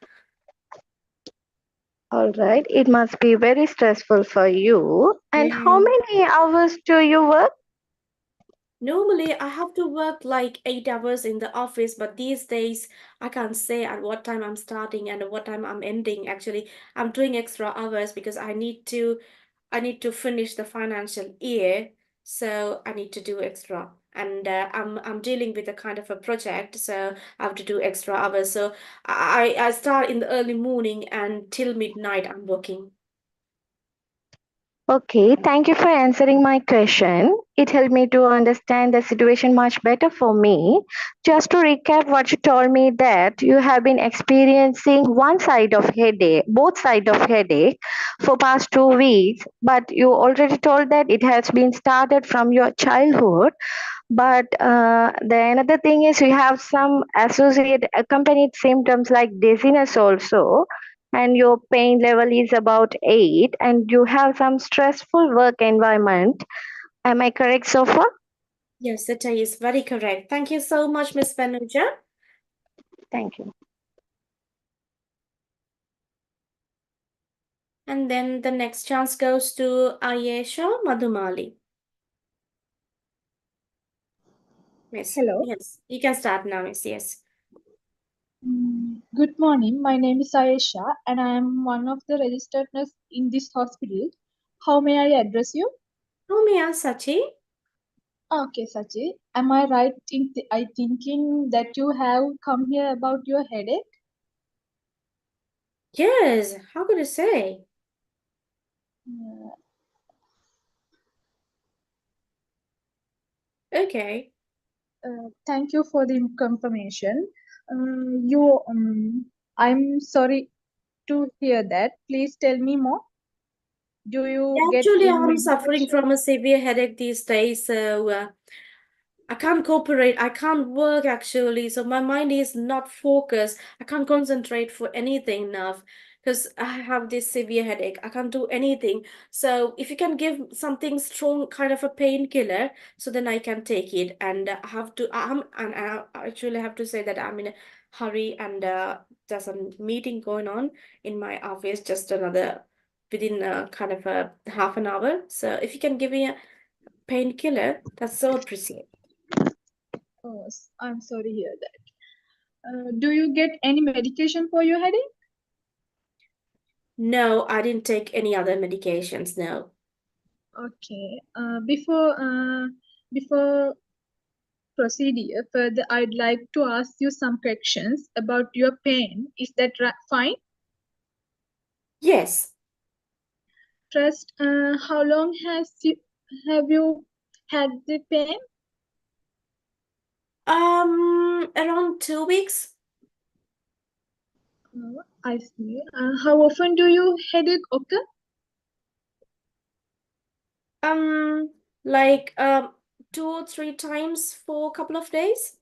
All right. It must be very stressful for you. And how Yeah. many hours do you work? Normally, I have to work like 8 hours in the office, but these days I can't say at what time I'm starting and at what time I'm ending. Actually, I'm doing extra hours because I need to finish the financial year, so I need to do extra. And I'm dealing with a kind of a project, so I have to do extra hours. So I start in the early morning and till midnight I'm working. Okay, thank you for answering my question. It helped me to understand the situation much better for me. Just to recap what you told me that you have been experiencing one side of headache, both side of headache for past 2 weeks, but you already told that it has been started from your childhood. But the another thing is you have some associated accompanied symptoms like dizziness also, and your pain level is about 8, and you have some stressful work environment. Am I correct so far? Yes, that is very correct. Thank you so much, Miss Panuja. Thank you. And then the next chance goes to Ayesha Madhumali. Miss, Hello. yes, you can start now, Miss. Yes. Good morning. My name is Ayesha and I am one of the registered nurse in this hospital. How may I address you? Oh, Mia Sachi. Okay, Sachi. Am I right in I thinking that you have come here about your headache? Yes, how could you say? Uh, Okay. Thank you for the confirmation. I'm sorry to hear that. Please tell me more. Do you get Actually, any I'm suffering medication? from a severe headache these days, so I can't cooperate. I can't work actually. So my mind is not focused. I can't concentrate for anything now because I have this severe headache. I can't do anything. So if you can give something strong, kind of a painkiller, so then I can take it. And I have to. And I actually have to say that I'm in a hurry, and there's a meeting going on in my office. Just another within kind of a half an hour. So if you can give me painkiller. That's so appreciate. Oh, I'm sorry to hear that. Do you get any medication for your headache? No, I didn't take any other medications, no. Okay. Before procedure further, I'd like to ask you some questions about your pain. Is that fine? Yes. First, how long have you had the pain? Around 2 weeks. I see. How often do you headache occur? Like 2 or 3 times for a couple of days.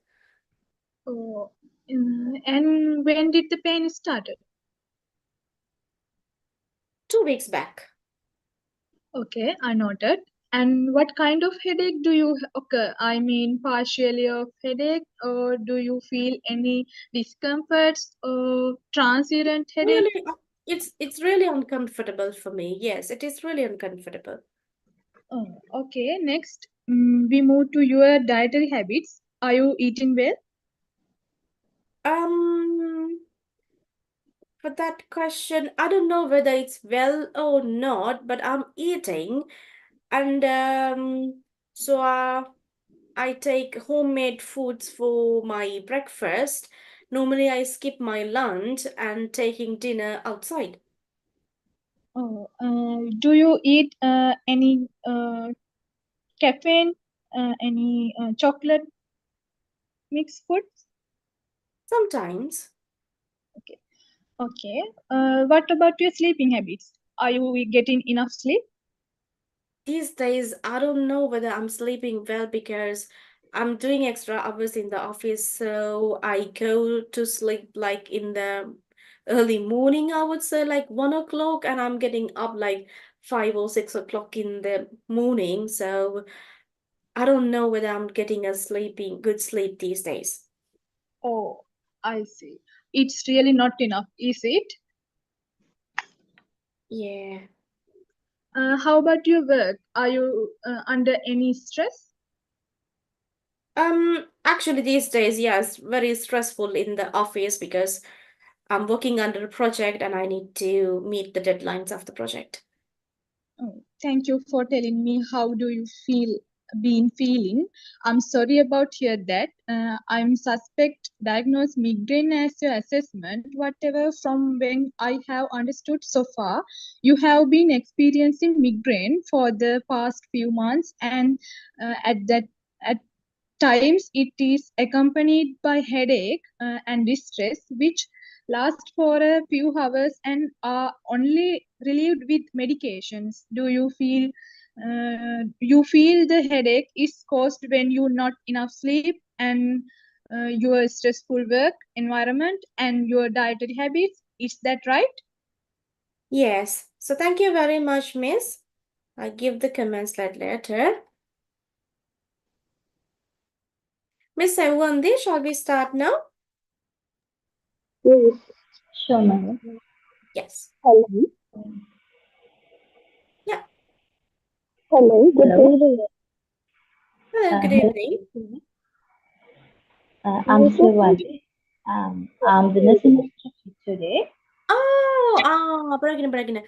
Oh, and when did the pain started? 2 weeks back. Okay, I noted. And what kind of headache do you occur? I mean, partially of headache, or do you feel any discomforts or transient headache? Really, it's really uncomfortable for me. Yes, it is really uncomfortable. Oh, okay. Next, we move to your dietary habits. Are you eating well? For that question, I don't know whether it's well or not, but I'm eating, and so I take homemade foods for my breakfast. Normally, I skip my lunch and taking dinner outside. Oh, do you eat any caffeine, any chocolate mixed foods? Sometimes. Okay. Okay. What about your sleeping habits? Are you getting enough sleep? These days, I don't know whether I'm sleeping well because I'm doing extra hours in the office, so I go to sleep like in the early morning, I would say like 1 o'clock, and I'm getting up like 5 or 6 o'clock in the morning. So I don't know whether I'm getting a good sleep these days. Oh, I see. It's really not enough, is it? Yeah. How about your work? Are you under any stress? Actually, these days, yes, very stressful in the office because I'm working under a project and I need to meet the deadlines of the project. Oh, thank you for telling me how do you been feeling. I'm sorry about hear that. I'm suspect diagnosed migraine as your assessment. Whatever from when I have understood so far, you have been experiencing migraine for the past few months, and at times it is accompanied by headache and distress, which last for a few hours and are only relieved with medications. Do you feel the headache is caused when you not enough sleep and your stressful work environment and your dietary habits? Is that right? Yes. So thank you very much, Miss. I'll give the comment slide later. Miss Sevandi, shall we start now? Yes, sure, madam. Yes. Hello. Yeah. Hello. Good Hello. evening. Hello, good Hello. evening. I'm Shivali. I'm the nursing instructor today. බරගෙන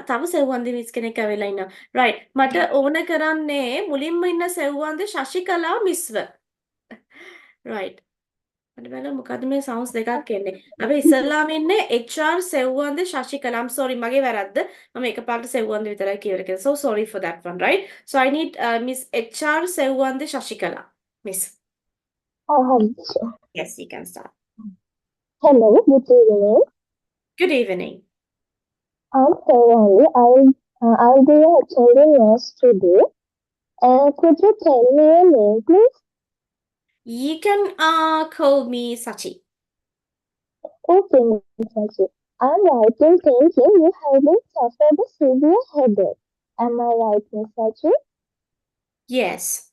තව සෙව්වන්දි miss කෙනෙක් ඇවිල්ලා ඉන්නවා. right. මට ඕන කරන්නේ මුලින්ම ඉන්න සෙව්වන්දි ශශිකලා මිස්ව. right. මට බලන්න මොකද්ද මේ sounds දෙකක් එන්නේ. අපි ඉස්සල්ලාම ඉන්නේ HR සෙව්වන්දි ශශිකලා. I'm sorry මගේ වැරද්ද. මම එකපාරට සෙව්වන්දි විතරයි කියවලා කියලා. So sorry for that one, right? So I need Miss HR සෙව්වන්දි ශශිකලා. Miss. Sure. Yes, you can start. Hello. Good evening. Good evening. I'm Shivali. I'll be your children nurse today. Could you tell me your name, please? You can call me Sachi. Okay, Miss Sachi. I'm right in thinking you have been suffered a severe headache. Am I right, Miss Sachi? Yes.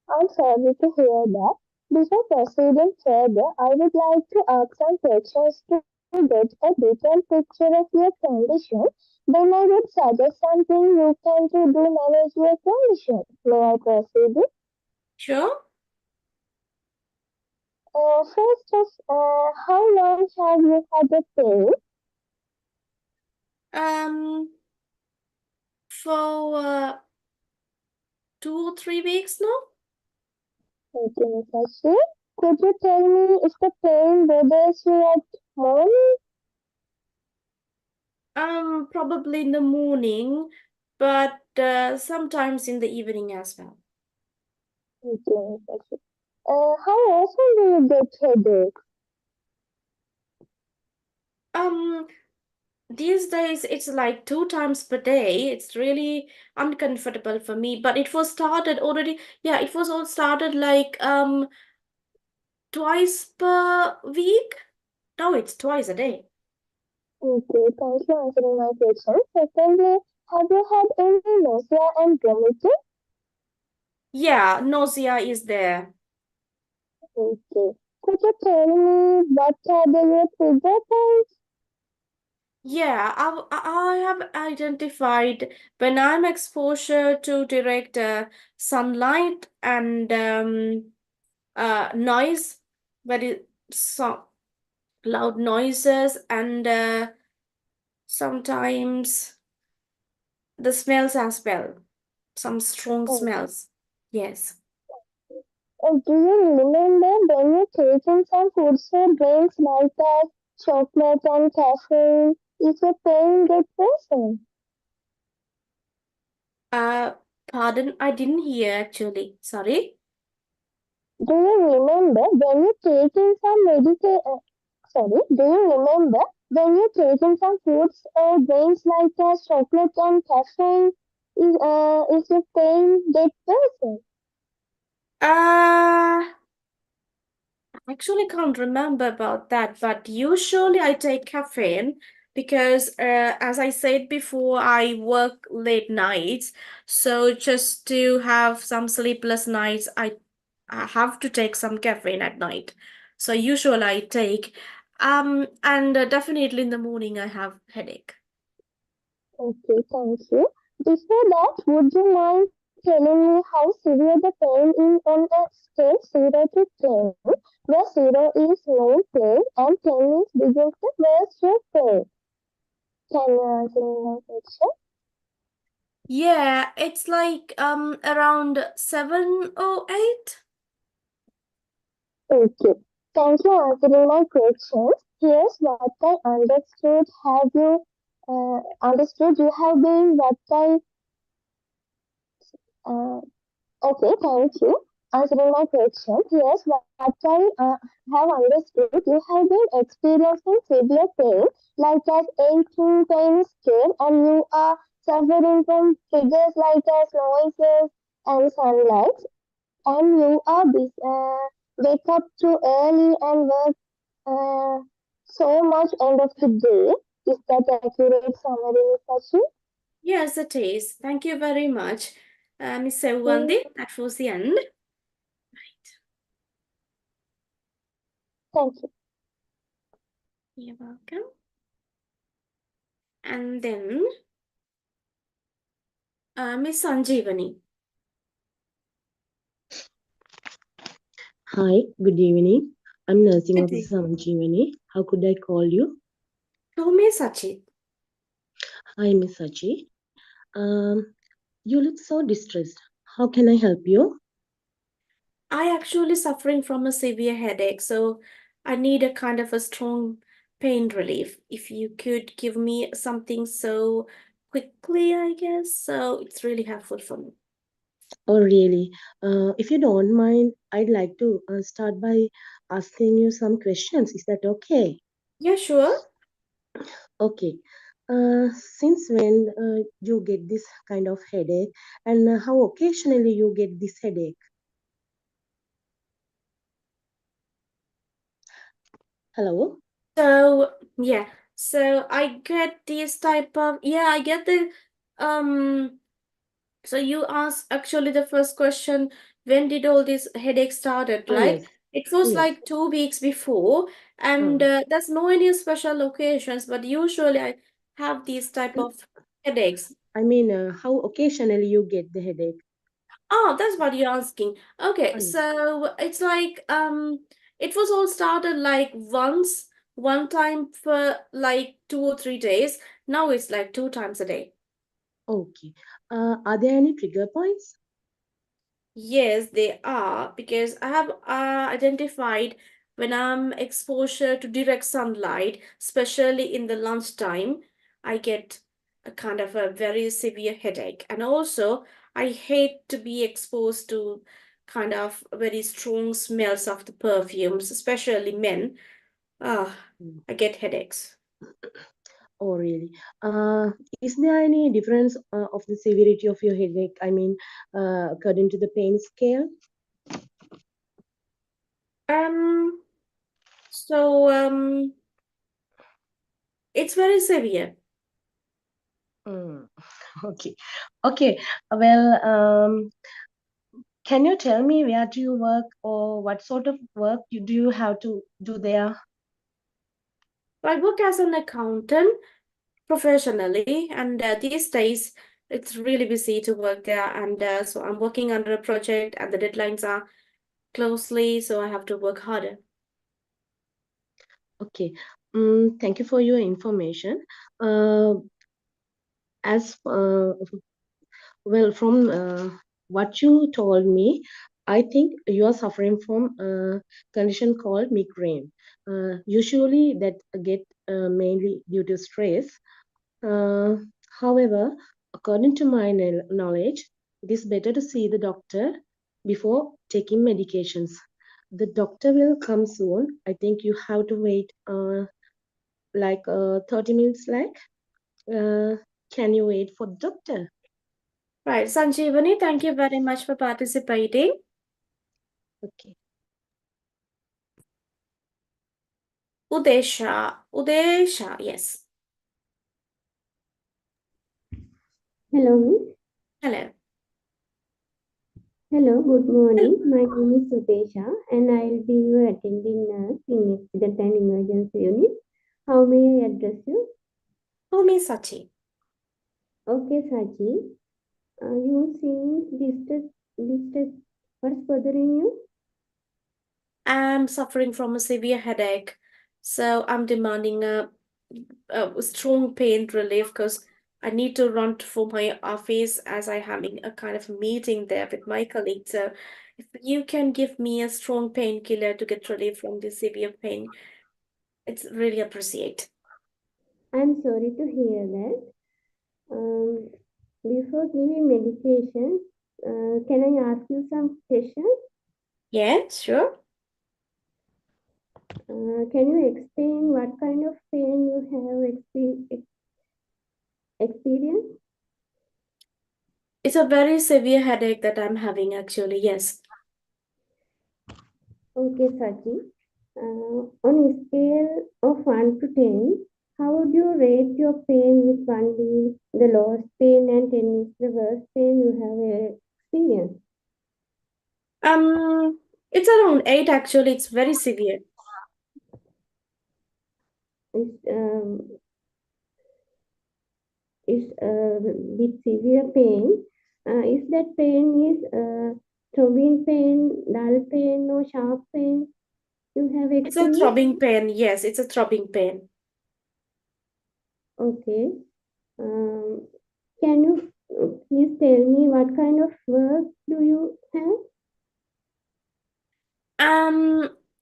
I'm sorry to hear that. Before proceeding further, I would like to ask some questions to get a detailed picture of your condition then I would suggest something you can to do manage your condition. May I proceed? Sure. First of how long have you had the pain? For 2 or 3 weeks now. Okay, Miss Ashi. Could you tell me if the pain bothers you at morning? Probably in the morning, but sometimes in the evening as well. Okay, Miss Ashi. How often do you get headache? These days it's like 2 times per day. It's really uncomfortable for me, but it was started already. Yeah, it was all started like twice per week. Now it's twice a day. Okay, thanks for answering my question. Secondly, have you had any nausea and vomiting? Yeah, nausea is there. Okay. Could you tell me what are your trigger points? Yeah, I have identified when I'm exposure to direct sunlight and noise, very loud noises, and sometimes the smells as well, some strong Oh, smells. Yes. do you remember when you taking some foods or drinks like that, chocolate and caffeine? Is your pain get worsened? Pardon, I didn't hear actually. Sorry. Do you remember when you taking some sorry, do you remember when you taking some foods or drinks like that, chocolate and caffeine? Is your pain get worsened? Uh, Actually can't remember about that, but usually I take caffeine because, as I said before, I work late nights. So just to have some sleepless nights, I have to take some caffeine at night. So usually I take, and definitely in the morning I have headache. Okay, thank you. Before that, would you mind telling me how severe the pain is on a scale 0 to 10, where 0 is no pain and 10 is begins the worst your pain? Can you answer my question? Yeah, it's like around 7 or 8. Okay, thank you for answering my questions. Here's what I understood. Have you understood? You have been what I uh, Okay, thank you. Answering my question, here's what I have understood. You have been experiencing severe pain, like as aching pain scale, and you are suffering from triggers like as noises and sunlight, and you are wake up too early and work so much end of the day. Is that accurate summary, Sachi? Yes, it is. Thank you very much, Miss Mm, Sevandi. That was the end. thank you. You're welcome. And then Miss Sanjeevani. Hi, good evening. I'm nursing Good officer Sanjeevani. How could I call you? Call me Sachit. Hi, Miss Sachi. You look so distressed. How can I help you? I actually suffering from a severe headache, so I need a kind of a strong pain relief. If you could give me something so quickly, I guess. So it's really helpful for me. Oh, really? If you don't mind, I'd like to start by asking you some questions. Is that okay? Yeah, sure. Okay. Since when you get this kind of headache, and how occasionally you get this headache? Hello? So yeah, so I get this type of I get the So you asked actually the first question, when did all this headache started, Ah, right? yes. It was Yes. like 2 weeks before, and Ah, there's no any special occasions, but usually I have these type of headaches? I mean, how occasionally you get the headache? Oh, that's what you're asking. Okay, Oh, yeah. so it's like it was all started like one time for like 2 or 3 days. Now it's like 2 times a day. Okay. Are there any trigger points? Yes, they are because I have identified when I'm exposure to direct sunlight, especially in the lunchtime, I get a kind of a very severe headache. And also, I hate to be exposed to kind of very strong smells of the perfumes, especially men. Ah, Mm. I get headaches. Oh, really? Is there any difference of the severity of your headache? I mean, according to the pain scale? Um, so it's very severe. Mm. Okay. Okay. Well, can you tell me where do you work or what sort of work do you have to do there? I work as an accountant professionally, and these days it's really busy to work there. And so I'm working under a project, and the deadlines are closely, so I have to work harder. Okay. Thank you for your information. As well, from what you told me, I think you are suffering from a condition called migraine. Usually, that get mainly due to stress. Uh, However, according to my knowledge, it is better to see the doctor before taking medications. The doctor will come soon. I think you have to wait like 30 minutes. Can you wait for the doctor? Right, Sanjeevani, thank you very much for participating. Okay. Udesha, yes. Hello, Miss. Hello. Hello, good Hello. morning. My name is Sudesha and I'll be your attending nurse in accident and emergency unit. How may I address you? Call me Sachi. Okay, Saji. You seem distressed. What's bothering you? I'm suffering from a severe headache, so I'm demanding a strong pain relief because I need to run for my office as I'm having a kind of meeting there with my colleagues. So if you can give me a strong painkiller to get relief from this severe pain, it's really appreciate. I'm sorry to hear that. Um, Before giving medication, can I ask you some questions? Yeah, sure. Can you explain what kind of pain you have experienced? It's a very severe headache that I'm having actually, yes. Okay, Sachi. On a scale of 1 to 10, how would you rate your pain with 1 being the lowest pain and 10 is the worst pain you have experienced? It's around 8 actually, it's very severe. Is with severe pain. Is that pain is throbbing pain, dull pain, or sharp pain you have It's a experienced? throbbing pain, yes, it's a throbbing pain. Okay. Um, can you please tell me what kind of work do you have?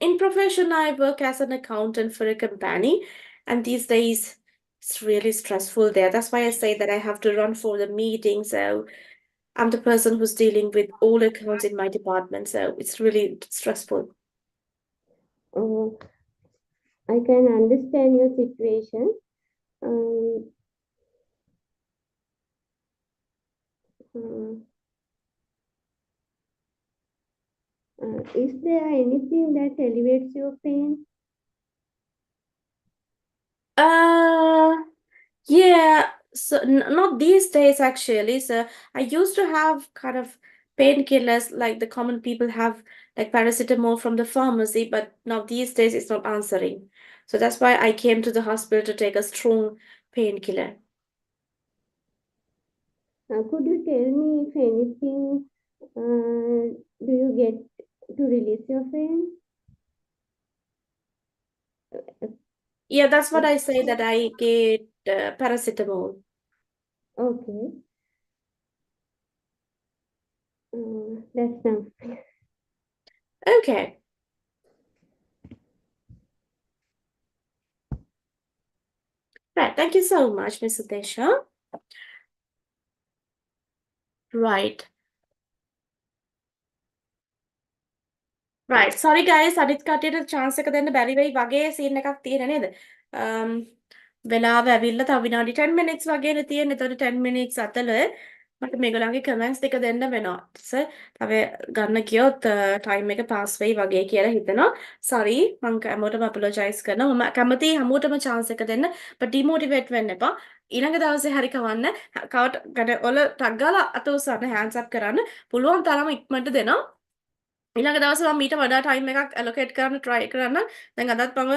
In profession, I work as an accountant for a company, and these days it's really stressful there. That's why I say that I have to run for the meeting. So I'm the person who's dealing with all accounts in my department, so it's really stressful. Oh, I can understand your situation. Um, uh, is there anything that elevates your pain? Uh, yeah, so not these days actually. So I used to have kind of painkillers like the common people have, like paracetamol from the pharmacy, but now these days it's not answering. So that's why I came to the hospital to take a strong painkiller. Could you tell me if anything do you get to release your pain? Yeah, that's what I say, that I get paracetamol. Okay. That's something. Okay. Right. Thank you so much, Miss Sudesha. Right. Right. Sorry guys, අනිත් කටියට chance එක දෙන්න බැරි වෙයි වගේ scene එකක් තියෙන නේද? වෙලාව ඇවිල්ලා තව විනාඩි 10 minutes වගේනේ තියෙන්නේ. එතකොට 10 minutes අතල මට මේගොල්ලන්ගේ comments ටික දෙන්න වෙනවා. සර් තව ගන්න කියොත් time එක pass වෙයි වගේ කියලා හිතනවා. Sorry මම හැමෝටම apologize කරනවා. මම කැමතියි හැමෝටම chance එක දෙන්න. but demotivate වෙන්න එපා. ඊළඟ දවසේ හරි කවන්න. කවට ගඩ ඔල ටක් ගාලා අත උස්සන්න hands up කරන්න. පුළුවන් තරම ඉක්මනට දෙනවා. ඊළඟ දවසේ මම ඊට වඩා ටයිම් එකක් allocate කරන්න try කරන්න. දැන් අදත් මම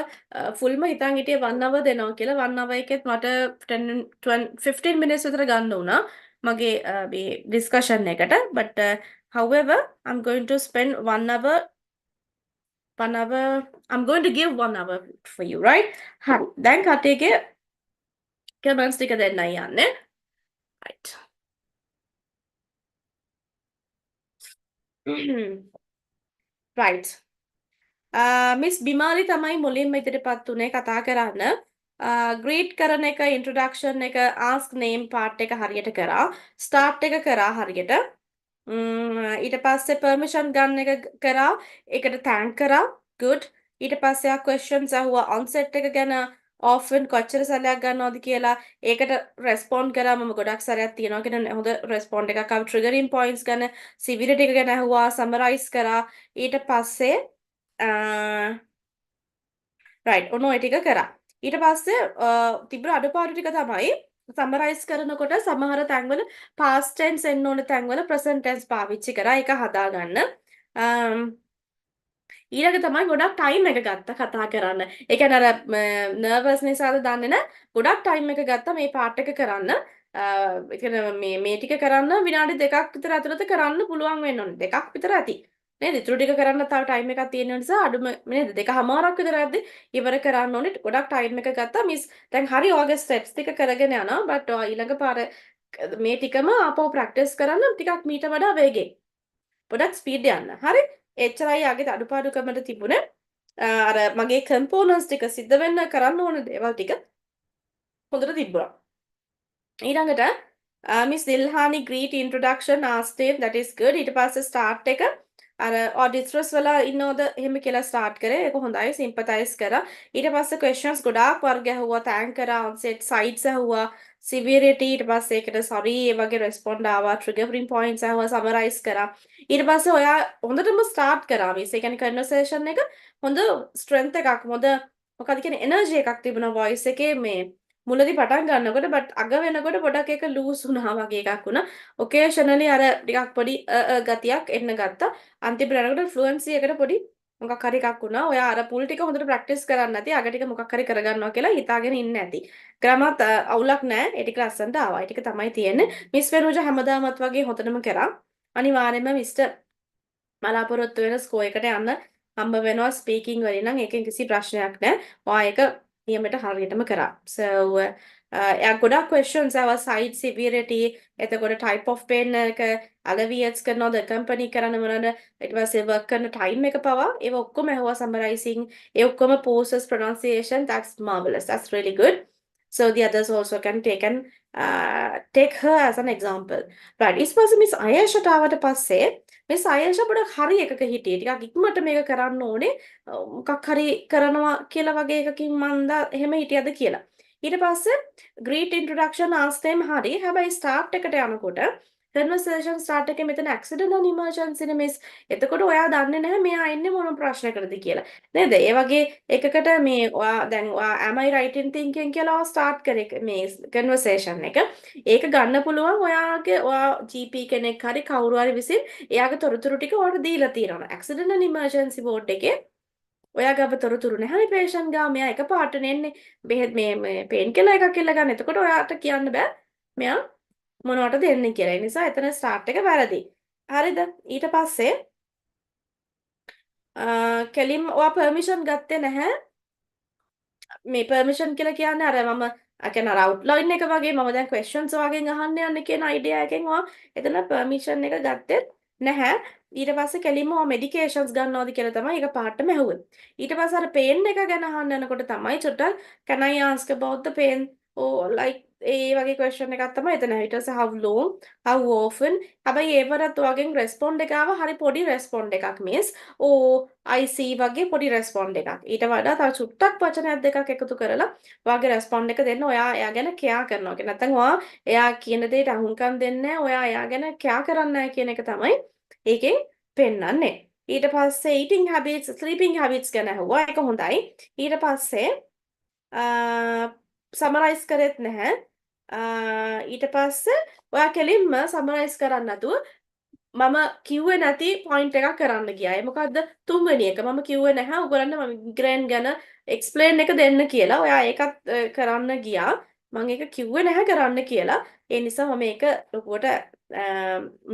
ෆුල්ම හිතන් හිටියේ 1 hour දෙනවා කියලා. 1 hour එකෙත් මට 10 20 15 minutes විතර ගන්න වුණා මගේ මේ discussion එකට. but however I'm going to spend 1 hour I'm going to give 1 hour for you, right? හරි. දැන් කටේගේ comments ටික දෙන්නයි යන්නේ. right. right. මිස් බිමාලි තමයි මුලින්ම ඉදිරිපත් උනේ කතා කරන්න. greet කරන එක, introduction එක, ask name part එක හරියට කරා. start එක කරා හරියට. ඊට පස්සේ permission ගන්න එක කරා. ඒකට thank කරා. good. ඊට පස්සේ ආ questions අහුවා onset එක ගැන often කොච්චර සැරයක් ගන්නවද කියලා. ඒකට respond කරා. මම ගොඩක් සැරයක් තියනවා කියන හොඳ respond එකක් ආව. triggering points ගැන, severity එක ගැන අහුවා, summarize කරා. ඊට පස්සේ right ඔන්න ඔය ටික කරා. ඊට පස්සේ තිබුණ අඩුපාඩු ටික තමයි සමරයිස් කරනකොට සමහර තැන්වල past tense එන්න ඕන තැන්වල present tense පාවිච්චි කරා. ඒක හදාගන්න. ඊළඟ තමයි ගොඩක් ටයිම් එක ගත්ත කතා කරන්න. ඒ කියන්නේ අර නර්වස් නිසාද දන්නේ නැහැ. ගොඩක් ටයිම් එක ගත්තා මේ පාර්ට් එක කරන්න. ඒ කියන්නේ මේ ටික කරන්න විනාඩි 2ක් විතර ඇතුළත කරන්න පුළුවන් වෙන්න ඕනේ. 2ක් විතර ඇති. නේද? ඉතුරු ටික කරන්න තව ටයිම් එකක් තියෙන නිසා අඩුම නේද? 2කමාරක් විතර ඇද්දි ඉවර කරන්න ඕනේ. ගොඩක් ටයිම් එක ගත්තා. මිස් දැන් හරි ඔයගේ ස්ටෙප්ස් ටික කරගෙන යනවා. බට් ඊළඟ පාර මේ ටිකම ආපහු ප්‍රැක්ටිස් කරන්න ටිකක් මීට වඩා වේගෙන්. පොඩක් ස්පීඩ් යන්න. හරි? එච්චරයි ආගේ අඩුපාඩුකමට තිබුණේ. අර මගේ කම්පෝනන්ට්ස් ටික සිද්ධ වෙන්න කරන්න ඕන දේවල් ටික හොඳට තිබ්බා. ඊළඟට miss Dilhani greet introduction asked him, that is good. ඊට පස්සේ start එක අර distress වල ඉන්නවද එහෙම කියලා start කරේ. ඒක හොඳයි, sympathize කරා. ඊට පස්සේ questions ගොඩාක් වර්ග ඇහුවා, thank කරා, onset sites ඇහුවා, severity ඊට පස්සේ ඒකට sorry ඒ වගේ respond ආවා, triggering points ඇහුවා, summarize කරා. ඊට පස්සේ ඔයා හොඳටම start කරා. මිස් ඒ කියන්නේ conversation එක හොඳ strength එකක්, හොඳ මොකද කියන්නේ energy එකක් තිබුණා voice එකේ මේ මුලදී පටන් ගන්නකොට but අග වෙනකොට පොඩක් ඒක loose වුණා වගේ එකක් වුණා. occasionally අර ටිකක් පොඩි ගතියක් එන්න ගත්තා. අන්තිමට යනකොට fluency එකට පොඩි මොකක් හරි එකක් වුණා. ඔයා අර පුල් ටික හොඳට practice කරන්න නැති අග ටික මොකක් හරි කරගන්නවා කියලා හිතාගෙන ඉන්නේ නැති. ග්‍රාමත් අවුලක් නැහැ. ඒ ටික ලස්සනට ආවා. ඒ ටික තමයි තියෙන්නේ. මිස් වෙනුජා හැමදාමත් වගේ හොඳටම කරා. අනිවාර්යයෙන්ම මිස්ටර් බලාපොරොත්තු වෙන ස්කෝර් එකට යන්න හම්බ වෙනවා ස්පීකින් වලින් නම් ඒකෙන් කිසි ප්‍රශ්නයක් නැහැ. ඔයා ඒක නියමයට හරියටම කරා. So එයා ගොඩක් questions ආවා side severity, එතකොට type of pain එක alleviates කරනවද, accompany කරන මොනවාද, ඊට පස්සේ work කරන time එක පවා ඒව ඔක්කොම ඇහුවා summarizing. ඒ ඔක්කොම pauses, pronunciation, that's marvelous. That's really good. So the others also can take her as an example. Right. ඊට පස්සේ මිස් අයේෂට ආවට පස්සේ මිස් අයේෂ පොඩක් හරි එකක හිටියේ. ටිකක් ඉක්මනට මේක කරන්න ඕනේ. මොකක් හරි කරනවා කියලා වගේ එකකින් මන්ද එහෙම හිටියද කියලා. ඊට පස්සේ great introduction asked them හරි. හැබැයි start එකට යනකොට conversation start එකේ මෙතන accident and emergency නේ මිස්. එතකොට ඔයා දන්නේ නැහැ මෙයා ඉන්නේ මොන ප්‍රශ්නයකටද කියලා. නේද? ඒ වගේ එකකට මේ ඔයා දැන් ඔයා am I right in thinking කියලා start කරේ මේ conversation එක. ඒක ගන්න පුළුවන් ඔයා GP කෙනෙක් හරි කවුරු හරි විසින් එයාගේ තොරතුරු ටික ඔයාලට දීලා තියෙනවා. accident and emergency board එකේ ඔයා ගාව තොරතුරු නැහැනේ patient ගාව. මෙයා එකපාරට එන්නේ බෙහෙත් මේ pain killer එකක් කියලා ගන්න. එතකොට ඔයාට කියන්න බෑ මෙයා මොනවටද එන්නේ කියලා. ඒ නිසා එතන start එක වැරදි. හරිද? ඊට පස්සේ කෙලින්ම ඔයා permission ගත්තේ නැහැ. මේ permission කියලා කියන්නේ අර මම කියන්නේ අර outline එක වගේ මම දැන් questions වගේ අහන්න යන්නේ කියන idea එකෙන් ඔයා එතන permission එක ගත්තේ නැහැ. ඊට පස්සේ කෙලින්ම ඔයා medications ගන්නවද කියලා තමයි ඒක පාටම ඇහුවේ. ඊට පස්සේ අර pain එක ගැන අහන්න යනකොට තමයි චුට්ටක් can I ask about the pain or like ඒ වගේ question එකක් තමයි එතන. ඊට පස්සේ how long, how often. හැබැයි ඒවරත් ඔයගෙන් respond එක ආව හරි පොඩි respond එකක් මිස්. ඕ I see වගේ පොඩි respond එකක්. ඊට වඩා තව චුට්ටක් වචනයක් දෙකක් එකතු කරලා ඔයාගේ respond එක දෙන්න. ඔයා එයා ගැන care කරනවා. ඒ නැත්නම් ඔයා එයා කියන දේට අහුම්කම් දෙන්නේ නැහැ. ඔයා එයා ගැන care කරන්නේ නැහැ කියන එක තමයි ඒකෙන් පෙන්වන්නේ. ඊට පස්සේ eating habits, sleeping habits ගැන අහුවා. ඒක හොඳයි. ඊට පස්සේ සමරයිස් කරෙත් නැහැ. ඊට පස්සේ ඔයා කෙලින්ම සමරයිස් කරන්න නැතුව මම කිව්වේ නැති පොයින්ට් එකක් කරන්න ගියා. ඒ මොකද්ද? තුන්වෙනි එක. මම කිව්වේ නැහැ ඔයගොල්ලන්ට මම මිග්‍රේන් ගැන එක්ස්ප්ලেইন එක දෙන්න කියලා. ඔයා ඒකත් කරන්න ගියා. මම ඒක කිව්වේ නැහැ කරන්න කියලා. ඒ නිසා මම ඒක ලොකුවට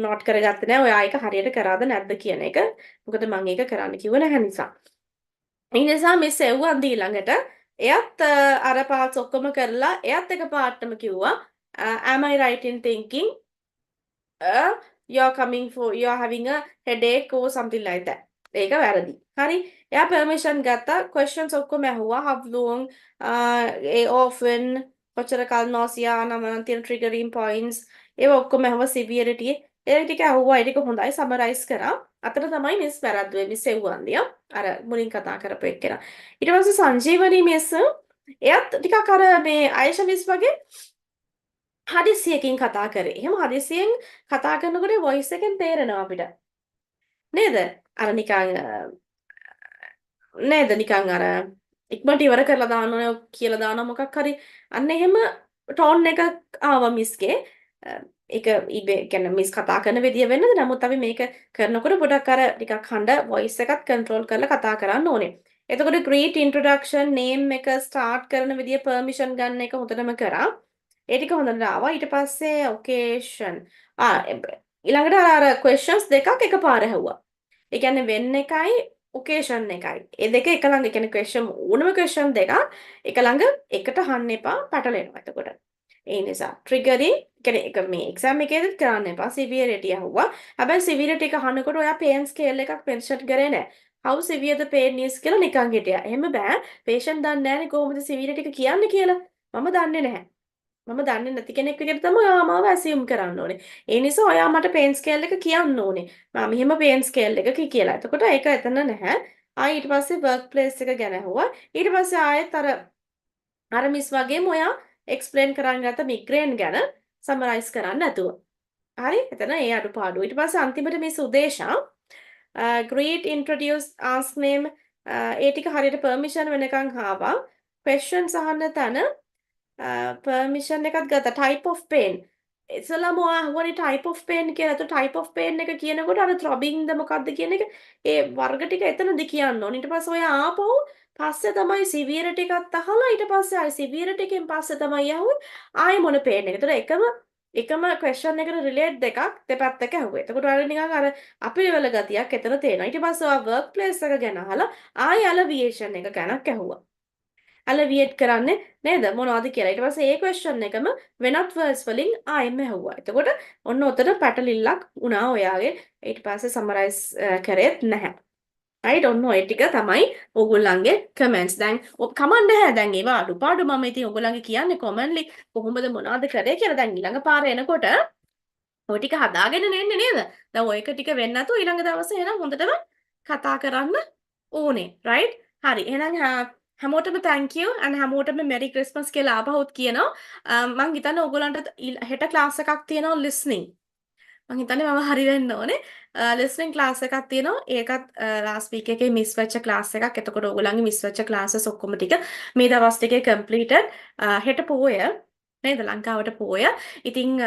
නෝට් කරගත්තේ නැහැ. ඔයා ඒක හරියට කරාද නැද්ද කියන එක. මොකද මම ඒක කරන්න කිව්වේ නැහැ නිසා. ඒ නිසා මිස් එව්වන් ඊළඟට එයත් අර පාර්ට්ස් ඔක්කොම කරලා එයත් එක පාර්ට්ටම කිව්වා am I right in thinking you're having a headache or something like that. ඒක වැරදි. හරි. එයා permission ගත්තා. questions ඔක්කොම ඇහුවා. how long often කොච්චර කල් nausea නම් තියෙන triggering points ඒව ඔක්කොම ඇහුවා severity ඒ ටික ඇහුවා. ඒ ටික හොඳයි summarize කරා. අතන තමයි මිස් වැරද්දුවේ මිස් එව්වන්දිය. අර මුලින් කතා කරපු එක්කෙනා. ඊට පස්සේ සංජීවනී මිස් එයත් ටිකක් අර මේ ආයෂා මිස් වගේ හදිසියකින් කතා කරේ. එහෙම හදිසියෙන් කතා කරනකොට voice එකෙන් තේරෙනවා අපිට. නේද? අර නිකන් අර ඉක්මනට ඉවර කරලා දාන්න ඕනේ කියලා දානවා මොකක් හරි. අන්න එහෙම ටෝන් එකක් ආවා මිස්ගේ. ඒක ඉබේ කියන්නේ මිස් කතා කරන විදිය වෙන්නද? නමුත් අපි මේක කරනකොට පොඩක් අර ටිකක් හඬ voice එකත් control කරලා කතා කරන්න ඕනේ. එතකොට greet introduction name එක start කරන විදිය permission ගන්න එක හොඳටම කරා. ඒ ටික හොඳට ආවා. ඊට පස්සේ occasion ඊළඟට අර questions දෙකක් එකපාර ඇහුවා. ඒ කියන්නේ when එකයි occasion එකයි. ඒ දෙක එක ළඟ කියන්නේ question ඕනම question දෙකක් එක ළඟ එකට අහන්න එපා පැටලෙනවා. එතකොට ඒ නිසා triggering කියන්නේ එක මේ exam එකේදීත් කරන්න එපා. severity අහුවා. හැබැයි severity එක අහනකොට ඔයා pain scale එකක් mention කරේ නැහැ. how severe the pain is කියලා නිකන් හිටියා. එහෙම බෑ. patient දන්නේ නැහැනේ කොහොමද severity එක කියන්නේ කියලා. මම දන්නේ නැහැ. මම දන්නේ නැති කෙනෙක් විදිහට තමයි ඔයා මාව assume කරන්න ඕනේ. ඒ නිසා ඔයා මට pain scale එක කියන්න ඕනේ. මම මෙහෙම pain scale එකක කියලා. එතකොට ඒක එතන නැහැ. ඊට පස්සේ workplace එක ගැන අහුවා. ඊට පස්සේ ආයෙත් අර මිස් වගේම ඔයා explain කරන්න ගත්ත migraine ගැන summarize කරන්න නැතුව. හරි? එතන ඒ අඩුපාඩු. ඊට පස්සේ අන්තිමට miss Udesha greet introduce ask name ඒ ටික හරියට permission වෙනකන් ආවා. questions අහන්න තැන permission එකත් ගත්තා. type of pain. ඉතලම ඔයාගේ type of pain කියලා. તો type of pain එක කියනකොට අර throbbing ද මොකද්ද කියන එක ඒ වර්ග ටික එතනදි කියන්න ඕනේ. ඊට පස්සේ ඔයා ආපහු පස්සේ තමයි severity එකත් අහලා ඊට පස්සේ ආයි severity එකෙන් පස්සේ තමයි අහුවේ ආයි මොන pain එක. ඒතර එකම question එකට relate දෙකක් දෙපැත්තක ඇහුවේ. එතකොට ඔයාලා නිකන් අර අපිරිවල ගතියක් එතන තේනවා. ඊට පස්සේ ඔයා workplace එක ගැන අහලා ආයි alleviation එක ගැනක් ඇහුවා. alleviate කරන්නේ නේද මොනවද කියලා. ඊට පස්සේ ඒ question එකම වෙනත් words වලින් ආයෙම ඇහුවා. එතකොට ඔන්න ඔතන පැටලිල්ලක් වුණා ඔයාගේ. ඊට පස්සේ summarize කරෙත් නැහැ. right ඔන්න ඔය ටික තමයි ඕගොල්ලන්ගේ comments. දැන් කමන්න නැහැ. දැන් ඒවා අඩුපාඩු මම ඉතින් ඕගොල්ලන්ගේ කියන්නේ commonly කොහොමද මොනවද කරේ කියලා. දැන් ඊළඟ පාර එනකොට ඔය ටික හදාගෙන එන්නේ නේද? දැන් ඔය එක ටික වෙන්නේ නැතුව ඊළඟ දවසේ එනම් හොඳටම කතා කරන්න ඕනේ. right? හරි. එහෙනම් හැමෝටම thank you and හැමෝටම merry christmas කියලා ආපහුත් කියනවා. මම හිතන්නේ ඕගොල්ලන්ට හෙට class එකක් තියෙනවා listening. මම හිතන්නේ මම හරි වෙන්න ඕනේ. listening class එකක් තියෙනවා. ඒකත් last week එකේ miss වෙච්ච class එකක්. එතකොට ඕගොල්ලන්ගේ miss වෙච්ච classes ඔක්කොම ටික මේ දවස් ටිකේ completed. හෙට පොය නේද ලංකාවට පෝය. ඉතින්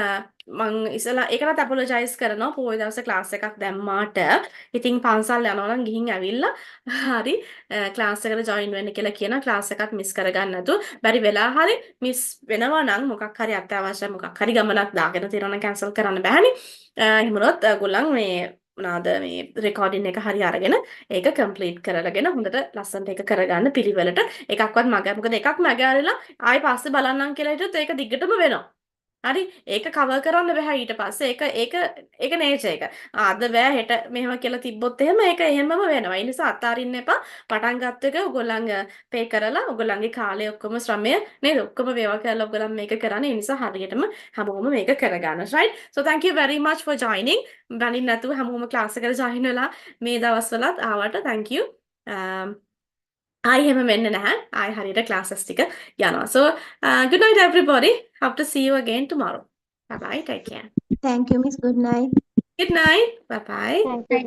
මං ඉස්සලා ඒකටත් අපොලොජයිස් කරනවා පෝය දවසේ ක්ලාස් එකක් දැම්මාට. ඉතින් පන්සල් යනවා නම් ගිහින් ඇවිල්ලා හරි ක්ලාස් එකට ජොයින් වෙන්න කියලා කියන ක්ලාස් එකක් මිස් කරගන්න නැතුව බැරි වෙලා හරි මිස් වෙනවා නම් මොකක් හරි අත්‍යවශ්‍ය මොකක් හරි ගමනක් දාගෙන තියෙනවා නම් කැන්සල් කරන්න බෑනේ. එහෙම වුණොත් ඔයගොල්ලන් මේ මොනවාද මේ රෙකෝඩින් එක හරි අරගෙන ඒක කම්ප්ලීට් කරලාගෙන හොඳට ලස්සනට ඒක කරගන්න පිළිවෙලට එකක්වත් මොකද එකක් මගහැරලා ආයෙ පස්සේ බලන්නම් කියලා හිතුවොත් ඒක දිගටම වෙනවා. හරි ඒක කවර් කරන්න බෑ ඊට පස්සේ ඒක නේචර් එක. අද බෑ හෙට මෙහෙම කියලා තිබ්බොත් එහෙම ඒක එහෙමම වෙනවා. ඒ නිසා අතාරින්න එපා. පටන් ගත්ත එක ඔයගොල්ලන් පේ කරලා ඔයගොල්ලන්ගේ කාලය ඔක්කොම ශ්‍රමය නේද ඔක්කොම වේවා කරලා ඔයගොල්ලන් මේක කරන්නේ. ඒ නිසා හරියටම හැමෝම මේක කරගන්න. right? So thank you very much for joining. බලින් නැතුව හැමෝම ක්ලාස් එකට join වෙලා මේ දවස්වලත් ආවට thank you. ආයෙ හැම වෙන්න නැහැ. ආයෙ හරියට classes ටික යනවා. So good night everybody. Hope to see you again tomorrow. Bye bye. Take care. Thank you, Miss. Good night. Good night. Bye bye. Thank you.